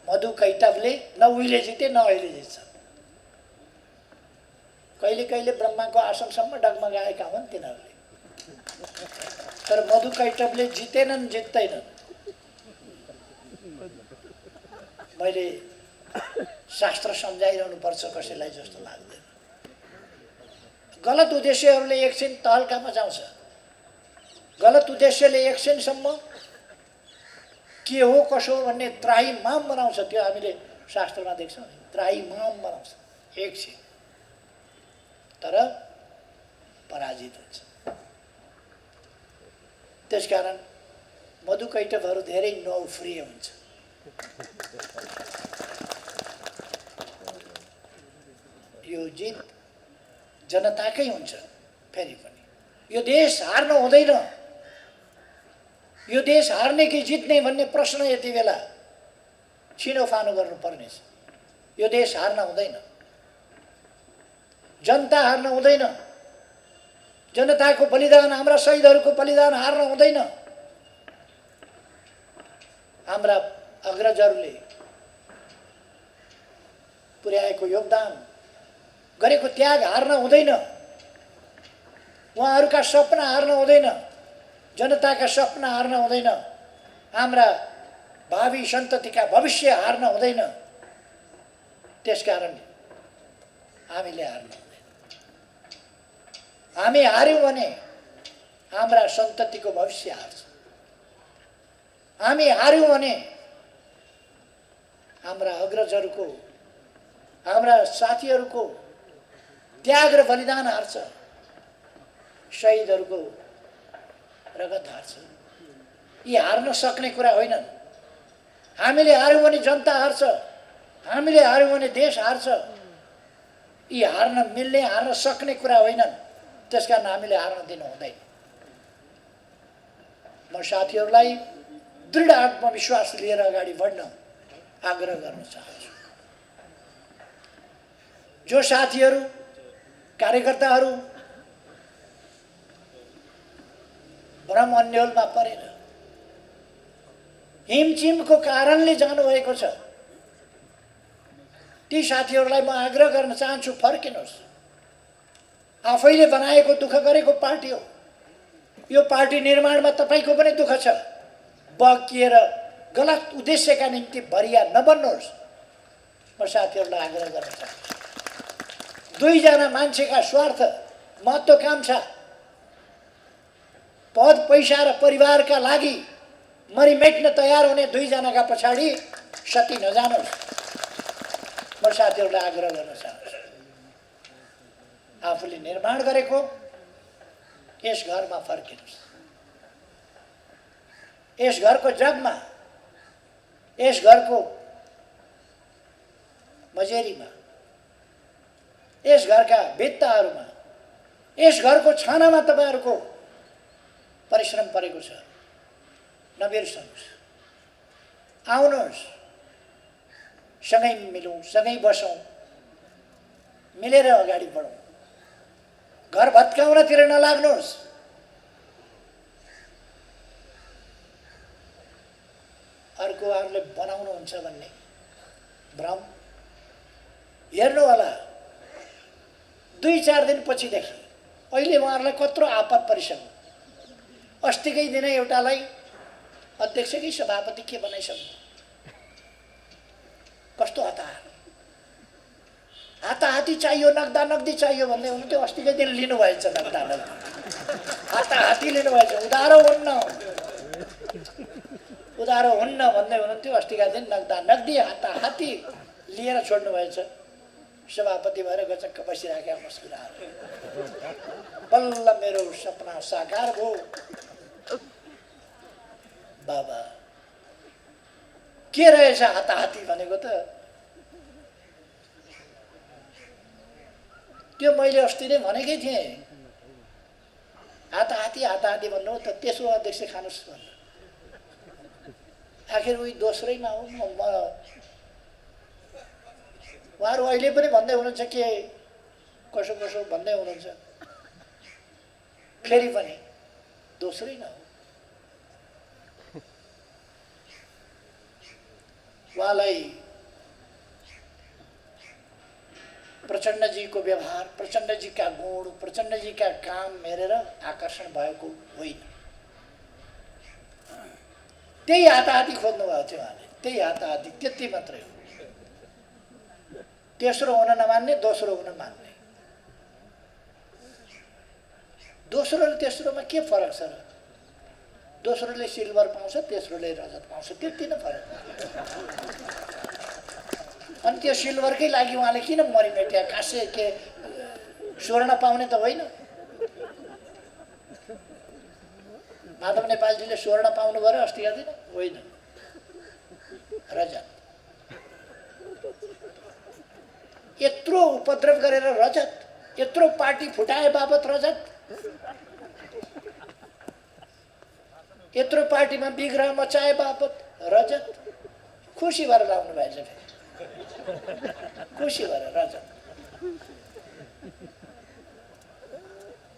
मधु कैटवले न उहिले जिते न अहिले जित्छ। कहिले कहिले ब्रह्माको आसनसम्म डगमगाएका हुन् तिनीहरूले, तर मधु कैटवले जितेनन्, जित्दैनन्। मैले शास्त्र सम्झाइरहनु पर्छ कसैलाई जस्तो लाग्दैन। गलत उद्देश्यहरूले एकछिन तहल्का मचाउँछ। गलत उद्देश्यले एकछिनसम्म के हो कसो हो भन्ने त्राहिमाम बनाउँछ। त्यो हामीले शास्त्रमा देख्छौँ, त्राहिमाम बनाउँछ एकछिन, तर पराजित हुन्छ। त्यसकारण मधु कैटवहरू धेरै नौफ्रिय हुन्छ। यो जित जनताकै हुन्छ। फेरि पनि यो देश हार्न हुँदैन। यो देश हार्ने कि जित्ने भन्ने प्रश्न यति बेला छिनोफानो गर्नुपर्ने छ। यो देश हार्न हुँदैन, जनता हार्न हुँदैन, जनताको बलिदान, हाम्रा शहीदहरूको बलिदान हार्न हुँदैन। हाम्रा अग्रजहरूले पुर्याएको योगदान, गरेको त्याग हार्न हुँदैन। उहाँहरूका सपना हार्न हुँदैन, जनताका सपना हार्न हुँदैन, हाम्रा भावी सन्ततिका भविष्य हार्न हुँदैन। त्यसकारण हामीले हार्न हुँदैन। हामी हार्यौँ भने हाम्रा सन्ततिको भविष्य हार्छ। हामी हार्यौँ भने हाम्रा अग्रजहरूको, हाम्रा साथीहरूको त्याग र बलिदान हार्छ, शहीदहरूको रगत हार्छ। यी हार्न सक्ने कुरा होइनन्। हामीले हार्यौँ भने जनता हार्छ, हामीले हार्यौँ भने देश हार्छ। यी हार्न मिल्ने, हार्न सक्ने कुरा होइनन्। त्यसकारण हामीले हार्न दिनु हुँदैन। म साथीहरूलाई दृढ आत्मविश्वास लिएर अगाडि बढ्न आग्रह गर्न चाहन्छु। जो साथीहरू, कार्यकर्ताहरू भ्रम अन्योलमा परेर हिमचिमको कारणले जानुभएको छ। ती साथीहरूलाई म आग्रह गर्न चाहन्छु, फर्किनुहोस्। आफैले बनाएको दुःख गरेको पार्टी हो यो। पार्टी निर्माणमा तपाईँको पनि दुःख छ। बकिएर गलत उद्देश्यका निम्ति भरिया नबन्नुहोस्। म साथीहरूलाई आग्रह गर्न चाहन्छु। दुईजना मान्छेका स्वार्थ, महत्त्वाकांक्षा, पद पैसा र परिवारका लागि मरिमेट्न तयार हुने दुईजनाका पछाडि सती नजानुहोस्। म साथीहरूलाई आग्रह गर्न चाहन्छु, आफूले निर्माण गरेको यस घरमा फर्किनुहोस्। यस घरको जगमा, यस घरको मजेरीमा, यस घरका भित्ताहरूमा, यस घरको छानामा तपाईँहरूको परिश्रम परेको छ। नबिर्सनुहोस्। आउनुहोस्, सँगै मिलौँ, सँगै बसौँ, मिलेर अगाडि बढौँ। घर भत्काउनतिर नलाग्नुहोस्। अर्कोहरूले बनाउनुहुन्छ भन्ने भ्रम हेर्नु होला। 2-4 दिनपछिदेखि अहिले उहाँहरूलाई कत्रो आपत परिसक्यो। अस्तिकै दिन एउटालाई अध्यक्षकै सभापति के बनाइसक्नु। कस्तो हाताहाती चाहियो, नगदा नगदी चाहियो भन्दै हुनुहुन्थ्यो। अस्तिकै दिन लिनुभएछ नगदा नगदी, हाताहाती लिनुभएछ। उधारो हुन्न भन्दै हुनुहुन्थ्यो। अस्तिका दिन नगदा नगदी हाताहाती लिएर छोड्नु भएछ। सभापति भएर गचक्क बसिराखेका मुस्कुराएर, बल्ल मेरो सपना साकार भयो। बाबा के रहेछ हाताहाती भनेको त? त्यो मैले अस्ति नै भनेकै थिएँ। हाताहाती भन्नु त त्यसो अध्यक्ष खानुस् भन्नु। आखिर उही दोस्रैमा हो। उहाँहरू अहिले पनि भन्दै हुनुहुन्छ के कसो भन्दै हुनुहुन्छ। फेरि पनि दोस्रै न हो। उहाँलाई प्रचण्डजीको व्यवहार, प्रचण्डजीका गुण, प्रचण्डजीका काम हेरेर आकर्षण भएको होइन। त्यही हाताहाती खोज्नु भएको थियो उहाँले। त्यही हाताहाती, त्यति मात्रै हो। तेस्रो हुन नमान्ने, दोस्रो हुन मान्ने। दोस्रो र तेस्रोमा के फरक छ र? दोस्रोले सिल्भर पाउँछ, तेस्रोले रजत पाउँछ, त्यति नै फरक। अनि त्यो सिल्भरकै लागि उहाँले किन मरिमेट्या? कासे के स्वर्ण पाउने त होइन। माधव नेपालजीले स्वर्ण पाउनु भयो अस्तिका दिन? होइन, रजत। यत्रो उपद्रव गरेर रजत, यत्रो पार्टी फुटाए बापत रजत, यत्रो पार्टीमा विग्रह मचाए बापत रजत। खुसी भएर लाउनु भएछ। खुसी भएर रजत।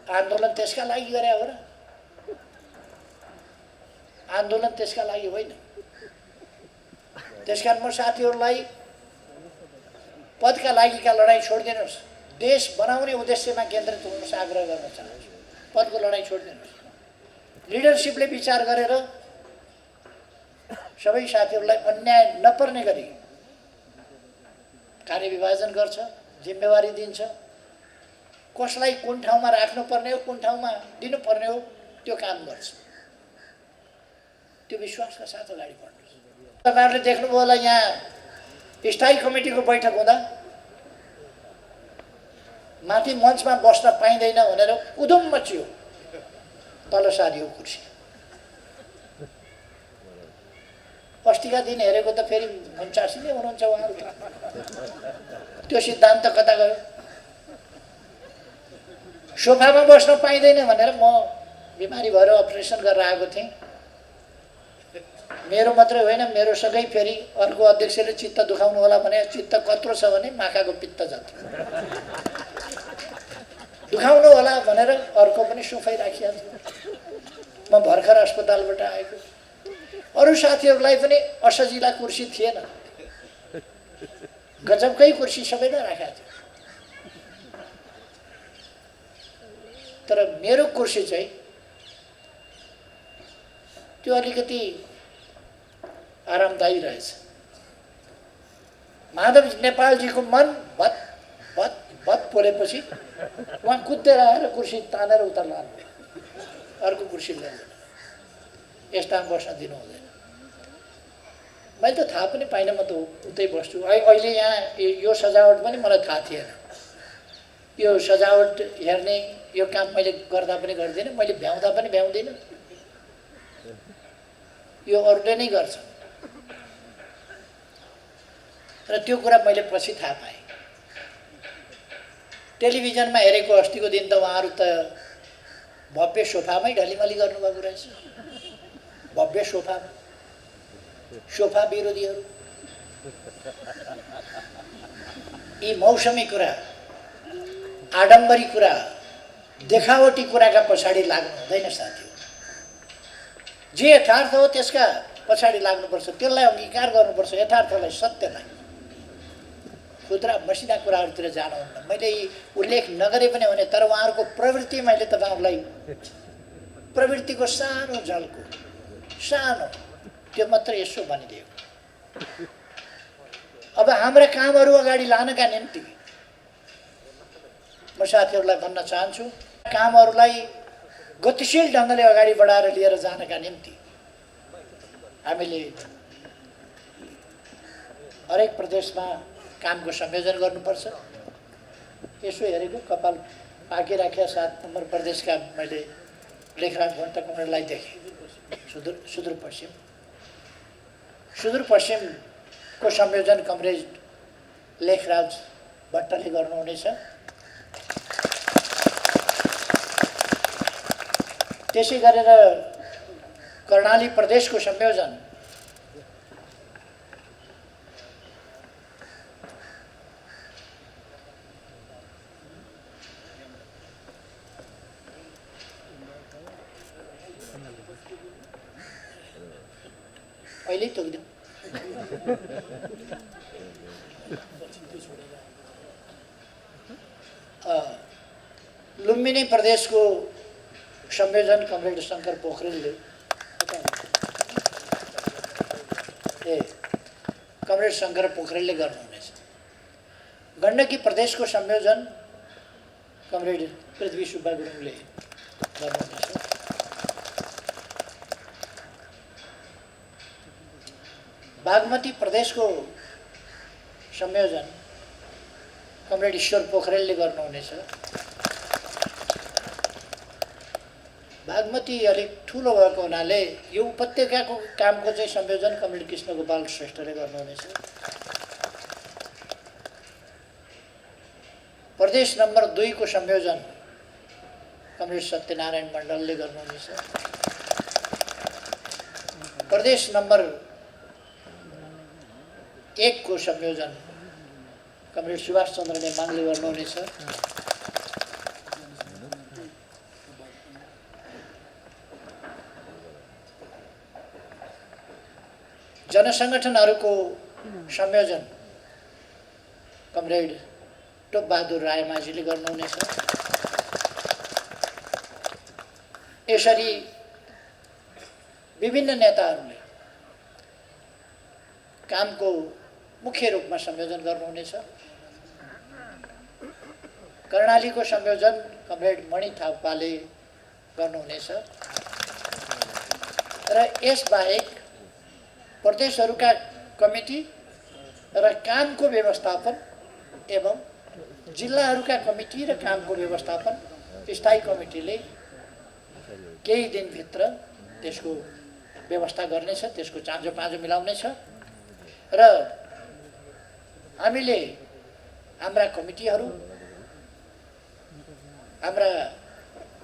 आन्दोलन त्यसका लागि गरे हो र? आन्दोलन त्यसका लागि होइन। त्यसकारण म साथीहरूलाई पदका लागिका लडाईँ छोडिदिनुहोस्। देश बनाउने उद्देश्यमा केन्द्रित हुनुहोस्। आग्रह गर्न चाहन्छु, पदको लडाईँ छोडिदिनुहोस्। लिडरसिपले विचार गरेर सबै साथीहरूलाई अन्याय नपर्ने गरी कार्यविभाजन गर्छ, जिम्मेवारी दिन्छ। कसलाई कुन ठाउँमा राख्नुपर्ने हो, कुन ठाउँमा दिनुपर्ने हो, त्यो काम गर्छ। त्यो विश्वासका साथ अगाडि बढ्नुहोस्। तपाईँहरूले देख्नुभयो होला, यहाँ स्थायी कमिटीको बैठक हुँदा माथि मञ्चमा बस्न पाइँदैन भनेर उधुम मचियो। तल सारियो कुर्सी। अस्तिका दिन हेरेको त फेरि 89 नै हुनुहुन्छ उहाँहरू। त्यो सिद्धान्त कता गयो? सोफामा बस्न पाइँदैन भनेर म बिमारी भएर अपरेसन गरेर आएको थिएँ। मेरो मात्रै होइन, मेरो सँगै फेरि अर्को अध्यक्षले चित्त दुखाउनु होला भने, चित्त कत्रो छ भने माखाको पित्त जत्रो दुखाउनु होला भनेर अर्को पनि सोफाइ राखिहाल्छ। म भर्खर अस्पतालबाट आएको, अरू साथीहरूलाई पनि असजिला कुर्सी थिएन, गजबकै कुर्सी सबैले राखेका थियो। तर मेरो कुर्सी चाहिँ त्यो अलिकति आरामदायी रहेछ। माधव नेपालजीको मन भत भत भत पोलेपछि उहाँ कुदेर आएर कुर्सी तानेर उता लानु, अर्को कुर्सी ल्याउनु, यस्तामा बस्न दिनु हुँदैन। मैले त थाहा पनि पाइनँ, म त उतै बस्छु। अहिले यहाँ यो सजावट पनि मलाई थाहा थिएन। यो सजावट हेर्ने यो काम मैले गर्दा पनि गर्दिनँ, मैले भ्याउँदा पनि भ्याउँदिनँ, यो अरूले नै गर्छ। र त्यो कुरा मैले पछि थाहा पाएँ। टेलिभिजनमा हेरेको अस्तिको दिन त उहाँहरू त भव्य सोफामै ढलिमली गर्नुभएको रहेछ। भव्य सोफामा, सोफा विरोधीहरू यी मौसमी कुरा, आडम्बरी कुरा, देखावटी कुराका पछाडि लाग्नु हुँदैन साथीहरू। जे यथार्थ हो त्यसका पछाडि लाग्नुपर्छ, त्यसलाई अङ्गीकार गर्नुपर्छ, यथार्थलाई, सत्यलाई। खुद्रा मसिना कुराहरूतिर जानुहुन्न। मैले यी उल्लेख नगरे पनि भने, तर उहाँहरूको प्रवृत्ति मैले तपाईँहरूलाई प्रवृत्तिको सानो झल्को, सानो त्यो मात्र यसो भनिदिएको। अब हाम्रा कामहरू अगाडि लानका निम्ति म साथीहरूलाई भन्न चाहन्छु, कामहरूलाई गतिशील ढङ्गले अगाडि बढाएर लिएर जानका निम्ति हामीले हरेक प्रदेशमा कामको संयोजन गर्नुपर्छ। यसो हेरेको कपाल पाकिराखेका 7 नम्बर प्रदेशका मैले लेखराज भट्टराईलाई देखेँ। सुदूरपश्चिमको संयोजन कमरेज लेखराज भट्टले गर्नुहुनेछ। त्यसै गरेर कर्णाली प्रदेशको संयोजन अहिले तोक्दिउँ। लुम्बिनी प्रदेशको संयोजन कमरेड शङ्कर पोखरेलले कमरेड शङ्कर पोखरेलले गर्नुहुनेछ। गण्डकी प्रदेशको संयोजन कमरेड पृथ्वी सुब्बा गुरुङले गर्नुहुनेछ। बागमती प्रदेशको संयोजन कमरेड ईश्वर पोखरेलले गर्नुहुनेछ। बागमती अलिक ठुलो भएको हुनाले यो उपत्यकाको कामको चाहिँ संयोजन कमरेड कृष्णगोपाल श्रेष्ठले गर्नुहुनेछ। प्रदेश नम्बर 2 को संयोजन कमरेड सत्यनारायण मण्डलले गर्नुहुनेछ। प्रदेश नम्बर 1 को संयोजन कमरेड सुभाष चन्द्र नेमाङले गर्नुहुनेछ। जनसङ्गठनहरूको संयोजन कमरेड टोपबहादुर रायमाझीले गर्नुहुनेछ। यसरी विभिन्न नेताहरूले कामको मुख्य रूपमा संयोजन गर्नुहुनेछ। कर्णालीको संयोजन कमरेड मणि थापाले गर्नुहुनेछ। र यसबाहेक प्रदेशहरूका कमिटी र कामको व्यवस्थापन एवं जिल्लाहरूका कमिटी र कामको व्यवस्थापन स्थायी कमिटीले केही दिनभित्र त्यसको व्यवस्था गर्नेछ, त्यसको चाँजो पाँजो मिलाउनेछ। र हामीले हाम्रा कमिटीहरू, हाम्रा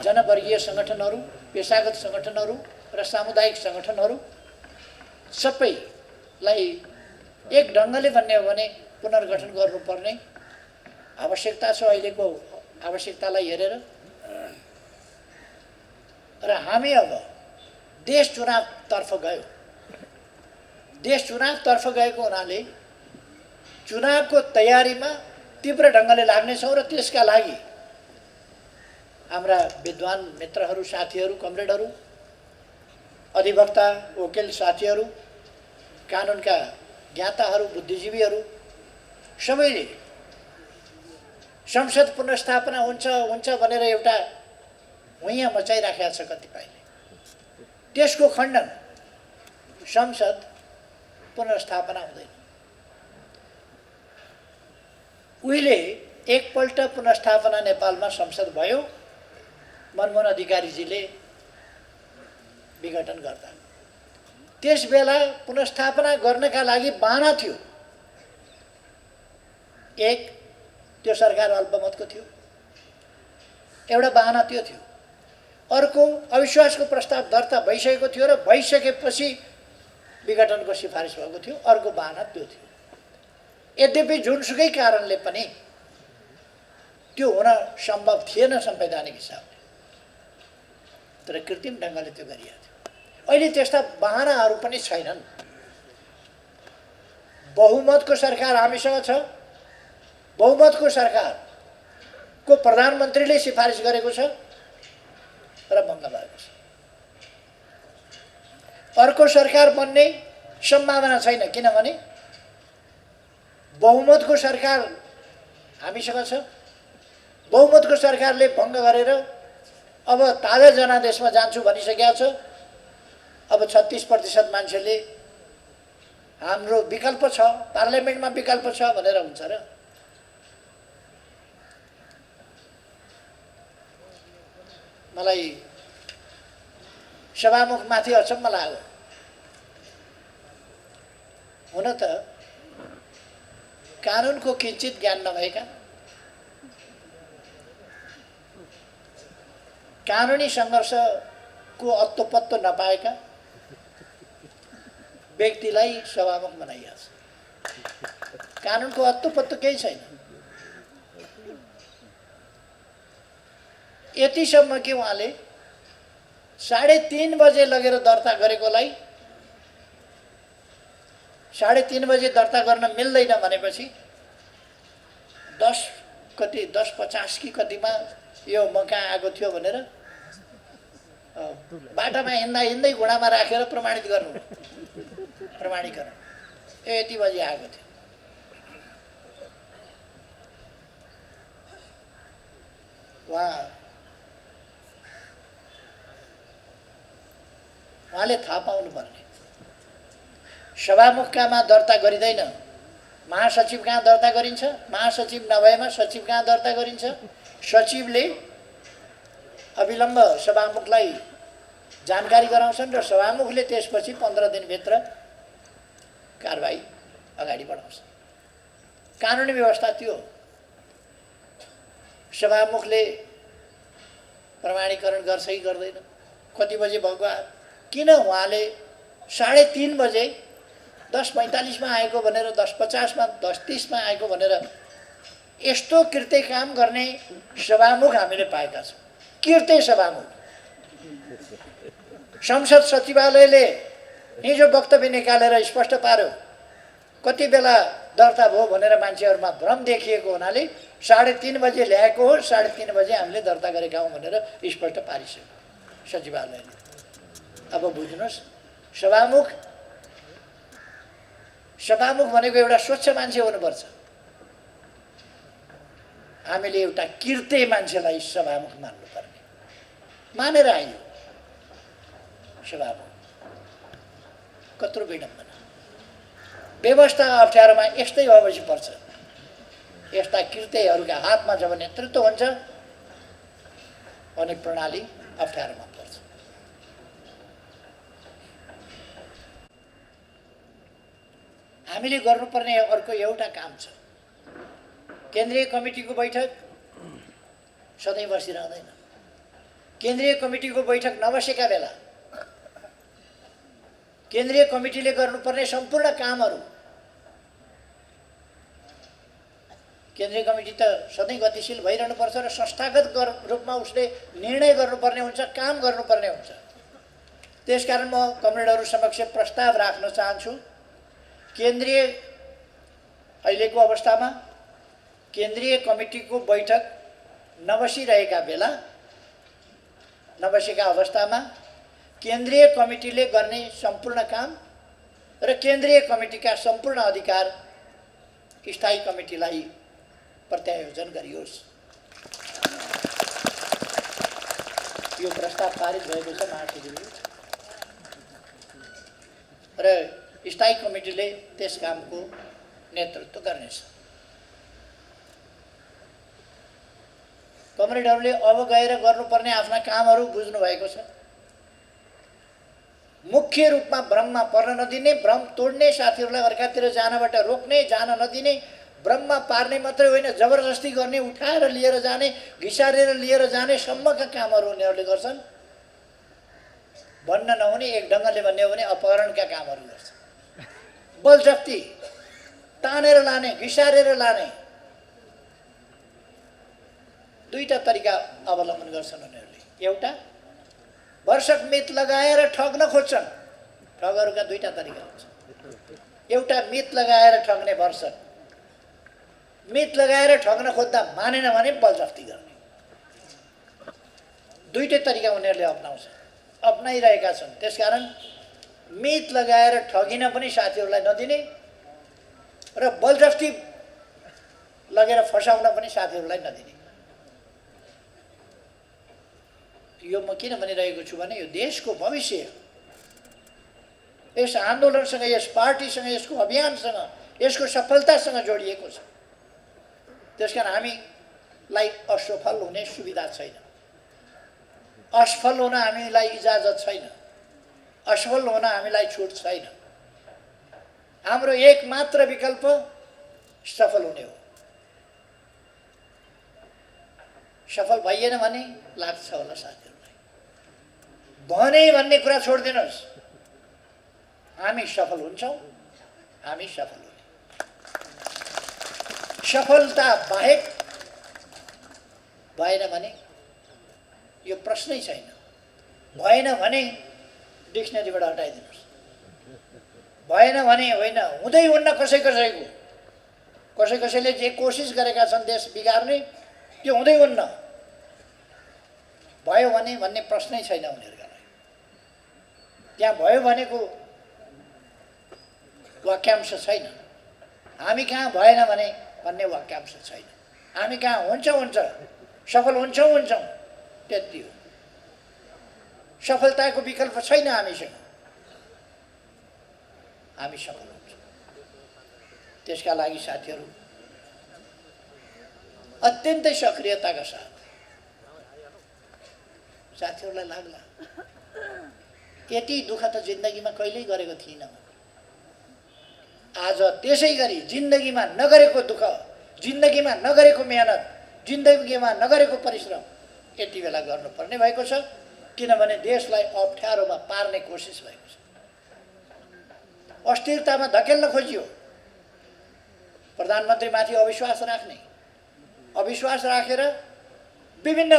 जनवर्गीय सङ्गठनहरू, पेशागत सङ्गठनहरू र सामुदायिक सङ्गठनहरू सबैलाई एक ढङ्गले भन्ने हो भने पुनर्गठन गर्नुपर्ने आवश्यकता छ अहिलेको आवश्यकतालाई हेरेर। र हामी अब देश चुनावतर्फ गयो। देश चुनावतर्फ गएको हुनाले चुनावको तयारीमा तीव्र ढङ्गले लाग्नेछौँ र त्यसका लागि हाम्रा विद्वान मित्रहरू, साथीहरू, कमरेडहरू, अधिवक्ता, वकिल साथीहरू, कानुनका ज्ञाताहरू, बुद्धिजीवीहरू सबैले संसद पुनर्स्थापना हुन्छ भनेर एउटा हुइयाँ मचाइराखेका छ कतिपयले। त्यसको खण्डन, संसद पुनर्स्थापना हुँदैन। उहिले एकपल्ट पुनर्स्थापना नेपालमा संसद भयो, मनमोहन अधिकारीजीले विघटन गर्दा। त्यस बेला पुनर्स्थापना गर्नका लागि बाहना थियो। एक, त्यो सरकार अल्पमतको थियो, एउटा बाहना त्यो थियो। अर्को, अविश्वासको प्रस्ताव दर्ता भइसकेको थियो र भइसकेपछि विघटनको सिफारिस भएको थियो, अर्को बाहना त्यो थियो। यद्यपि जुनसुकै कारणले पनि त्यो हुन सम्भव थिएन संवैधानिक हिसाबले, तर कृत्रिम ढङ्गले त्यो गरिएको थियो। अहिले त्यस्ता बहानाहरू पनि छैनन्। बहुमतको सरकार हामीसँग छ, बहुमतको सरकारको प्रधानमन्त्रीले सिफारिस गरेको छ र भङ्ग भएको छ। अर्को सरकार बन्ने सम्भावना छैन, किनभने बहुमतको सरकार हामीसँग छ। बहुमतको सरकारले भङ्ग गरेर अब ताजा जनादेशमा जान्छु भनिसकेको छ। अब 36% मान्छेले हाम्रो विकल्प छ, पार्लियामेन्टमा विकल्प छ भनेर हुन्छ र? मलाई सभामुखमाथि अचम्म लाग्यो। हुन त कानुनको किञ्चित ज्ञान नभएका, कानुनी सङ्घर्षको अत्तोपत्तो नपाएका व्यक्तिलाई सभामुख बनाइएको छ। कानुनको अत्तोपत्तो केही छैन। यतिसम्म कि उहाँले 3:30 बजे लगेर दर्ता गरेकोलाई 3:30 बजे दर्ता गर्न मिल्दैन भनेपछि 10:50 कि कतिमा यो म कहाँ आएको थियो भनेर बाटामा हिँड्दै घुँडामा राखेर प्रमाणित गर्नु, प्रमाणीकरण यति बजी आएको थियो। उहाँले थाहा पाउनुपर्ने, सभामुख कहाँमा दर्ता गरिँदैन, महासचिव कहाँ दर्ता गरिन्छ, महासचिव नभएमा सचिव कहाँ दर्ता गरिन्छ। सचिवले अविलम्ब सभामुखलाई जानकारी गराउँछन् र सभामुखले त्यसपछि 15 दिनभित्र कारबाही अगाडि बढाउँछ। कानुनी व्यवस्था त्यो। सभामुखले प्रमाणीकरण गर्छ कि गर्दैन, कति बजे भएको, किन उहाँले 3:30 बजे 10:45 आएको भनेर 10:50 10:30 आएको भनेर यस्तो कृत्य काम गर्ने सभामुख हामीले पाएका छौँ। कृत्य सभामुख। संसद सचिवालयले हिजो वक्तव्य निकालेर स्पष्ट पार्यो, कति बेला दर्ता भयो भनेर मान्छेहरूमा भ्रम देखिएको हुनाले 3:30 बजे ल्याएको हो, 3:30 बजे हामीले दर्ता गरेका हौँ भनेर स्पष्ट पारिसक्यो सचिवालयले। अब बुझ्नुहोस्, सभामुख भनेको एउटा स्वच्छ मान्छे हुनुपर्छ। हामीले एउटा कृत्य मान्छेलाई सभामुख मान्नुपर्ने, मानेर आयो सभामुख। कत्रो विडम्बना। व्यवस्था अप्ठ्यारोमा यस्तै भएपछि पर्छ। यस्ता कृत्यहरूका हातमा जब नेतृत्व हुन्छ अनि प्रणाली अप्ठ्यारोमा पर्छ। हामीले गर्नुपर्ने अर्को एउटा काम छ। केन्द्रीय कमिटीको बैठक सधैँ बसिरहँदैन। केन्द्रीय कमिटीको बैठक नबसेका बेला केन्द्रीय कमिटीले गर्नुपर्ने सम्पूर्ण कामहरू, केन्द्रीय कमिटी त सधैँ गतिशील भइरहनुपर्छ र संस्थागत रूपमा उसले निर्णय गर्नुपर्ने हुन्छ, काम गर्नुपर्ने हुन्छ। त्यसकारण म कमरेडहरू समक्ष प्रस्ताव राख्न चाहन्छु, केन्द्रीय अहिलेको अवस्थामा केन्द्रीय कमिटीको बैठक नबसेका अवस्थामा केन्द्रीय कमिटीले गर्ने सम्पूर्ण काम र केन्द्रीय कमिटीका सम्पूर्ण अधिकार स्थायी कमिटीलाई प्रत्यायोजन गरियोस्। यो प्रस्ताव पारित भएको छ महासचिवले र स्थायी कमिटीले त्यस कामको नेतृत्व गर्नेछ। कमरेडहरूले अब गएर गर्नुपर्ने आफ्ना कामहरू बुझ्नु भएको छ। मुख्य रूपमा भ्रममा पर्न नदिने, भ्रम तोड्ने, साथीहरूलाई अर्कातिर जानबाट रोक्ने, जान नदिने, भ्रममा पार्ने मात्रै होइन जबरजस्ती गर्ने, उठाएर लिएर जाने, घिसारेर लिएर जाने सम्मका कामहरू उनीहरूले गर्छन्। भन्न नहुने, एक ढङ्गले भन्ने हो भने अपहरणका कामहरू गर्छन्। बलजफ्ती, तानेर लाने, घिसारेर लाने, दुईटा तरिका अवलम्बन गर्छन् उनीहरूले। एउटा वर्षक मित लगाएर ठग्न खोज्छन्। ठगहरूका दुईटा तरिका हुन्छ। एउटा मित लगाएर ठग्ने, वर्षक मित लगाएर ठग्न खोज्दा मानेन भने बलजफ्ती गर्ने। दुईटै तरिका उनीहरूले अप्नाइरहेका छन्। त्यसकारण मित लगाएर ठगिन पनि साथीहरूलाई नदिने र बलजफ्ती लगेर फसाउन पनि साथीहरूलाई नदिने। यो म किन भनिरहेको छु भने यो देशको भविष्य यस आन्दोलनसँग, यस पार्टीसँग, यसको अभियानसँग, यसको सफलतासँग जोडिएको छ। त्यसकारण हामीलाई असफल हुने सुविधा छैन, असफल हुन हामीलाई इजाजत छैन, असफल हुन हामीलाई छुट छैन। हाम्रो एकमात्र विकल्प सफल हुने हो। सफल भइएन भने लाग्छ होला साथीहरूलाई भने भन्ने कुरा छोडिदिनुहोस्। हामी सफल हुन्छौँ, हामी सफल हुने। सफलता बाहेक भएन भने यो प्रश्नै छैन। भएन भने डिक्सनरीबाट हटाइदिनुहोस्। भएन भने होइन, हुँदै हुन्न कसैले जे कोसिस गरेका छन् देश बिगार्ने त्यो हुँदै हुन्न। भयो भने भन्ने प्रश्नै छैन उनीहरूका लागि। त्यहाँ भयो भनेको वाक्यांश छैन। हामी कहाँ भएन भने भन्ने वाक्यांश छैन। हामी कहाँ हुन्छ, सफल हुन्छौँ, त्यति हो। सफलताको विकल्प छैन हामीसँग। हामी सफल हुन्छौँ। त्यसका लागि साथीहरू अत्यन्तै सक्रियताका साथ साथीहरूलाई लाग्ला यति दुःख त जिन्दगीमा कहिल्यै गरेको थिइनँ। आज त्यसै गरी जिन्दगीमा नगरेको दुःख, जिन्दगीमा नगरेको मेहनत, जिन्दगीमा नगरेको परिश्रम यति बेला गर्नुपर्ने भएको छ। किनभने देशलाई अप्ठ्यारोमा पार्ने कोसिस भएको छ। अस्थिरतामा धकेल्न खोजियो। प्रधानमन्त्रीमाथि अविश्वास राखेर विभिन्न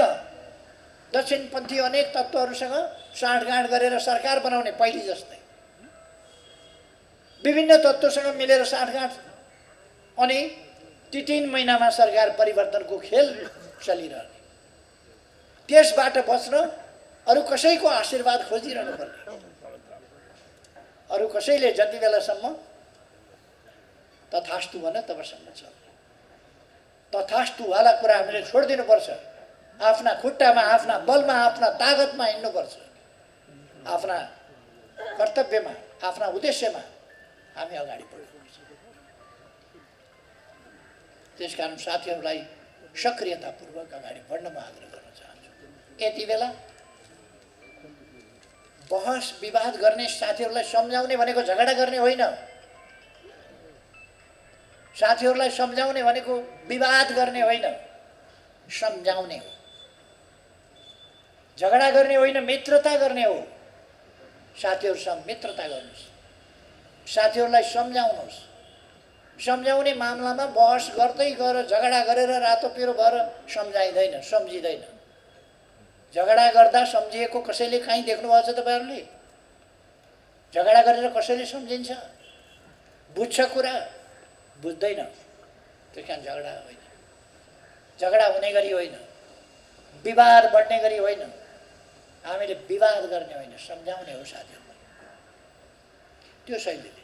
दक्षिणपन्थी अनेक तत्त्वहरूसँग साँठगाँठ गरेर सरकार बनाउने, पहिले जस्तै विभिन्न तत्त्वसँग मिलेर साँठगाँठ, अनि ती 3 महिनामा सरकार परिवर्तनको खेल चलिरहने। त्यसबाट बच्न अरू कसैको आशीर्वाद खोजिरहनु पर्ने। अरू कसैले जति बेलासम्म तथास्तु भन तबसम्म चल्ने। तथास्तुवाला कुरा हामीले छोडिदिनुपर्छ। आफ्ना खुट्टामा, आफ्ना बलमा, आफ्ना तागतमा हिँड्नुपर्छ। आफ्ना कर्तव्यमा, आफ्ना उद्देश्यमा हामी अगाडि बढ्नुपर्छ। त्यसकारण साथीहरूलाई सक्रियतापूर्वक अगाडि बढ्न म आग्रह गर्न चाहन्छु। यति बेला बहस विवाद गर्ने, साथीहरूलाई सम्झाउने भनेको झगडा गर्ने होइन। साथीहरूलाई सम्झाउने भनेको विवाद गर्ने होइन, सम्झाउने हो। झगडा गर्ने होइन, मित्रता गर्ने हो। साथीहरूसँग मित्रता गर्नुहोस्, साथीहरूलाई सम्झाउनुहोस्। सम्झाउने मामलामा बहस गर्दै गएर झगडा गरेर रातो पिरो भएर सम्झाइँदैन, सम्झिँदैन। झगडा गर्दा सम्झिएको कसैले कहीँ देख्नुभएको छ तपाईँहरूले? झगडा गरेर कसैले सम्झिन्छ? बुझ्छ कुरा बुझ्दैन, त्यस कारण झगडा होइन, झगडा हुने गरी होइन, विवाद बढ्ने गरी होइन, हामीले विवाद गर्ने होइन, सम्झाउने हो साथीहरूलाई। त्यो शैलीले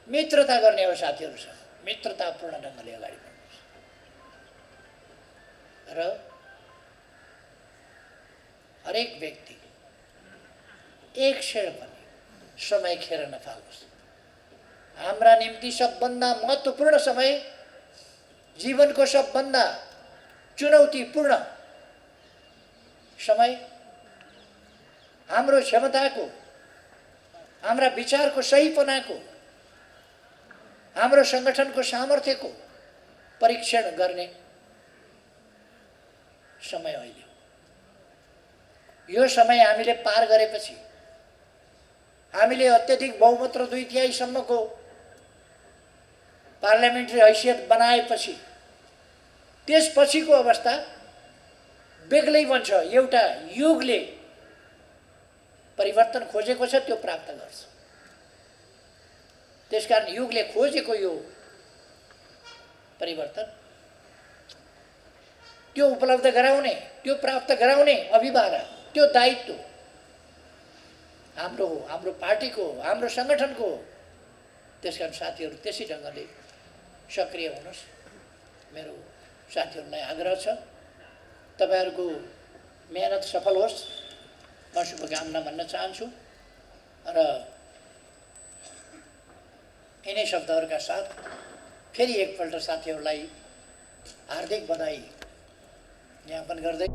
मित्रता गर्ने हो साथीहरूसँग, मित्रतापूर्ण ढङ्गले अगाडि बढ्नुपर्छ र हरेक व्यक्ति एक क्षण पनि समय खेर नफालोस्। हाम्रा निम्ति सबभन्दा महत्त्वपूर्ण समय, जीवनको सबभन्दा चुनौतीपूर्ण समय, हाम्रो क्षमताको, हाम्रा विचारको सहीपनाको, हाम्रो सङ्गठनको सामर्थ्यको परीक्षण गर्ने समय अहिले हो। यो समय हामीले पार गरेपछि, हामीले अत्यधिक बहुमत र 2/3 पार्लियामेन्ट्री हैसियत बनाएपछि त्यसपछिको अवस्था बेग्लै बन्छ। एउटा युगले परिवर्तन खोजेको छ, त्यो प्राप्त गर्छ। त्यसकारण युगले खोजेको यो परिवर्तन, त्यो उपलब्ध गराउने, त्यो प्राप्त गराउने अभिभारा, त्यो दायित्व हाम्रो हो, हाम्रो पार्टीको हो, हाम्रो सङ्गठनको हो। त्यसकारण साथीहरू त्यसै ढङ्गले सक्रिय हुनुहोस्। मेरो साथीहरूलाई आग्रह छ, तपाईँहरूको मेहनत सफल होस्, म शुभकामना भन्न चाहन्छु र यिनै शब्दहरूका साथ फेरि एकपल्ट साथीहरूलाई हार्दिक बधाई ज्ञापन गर्दै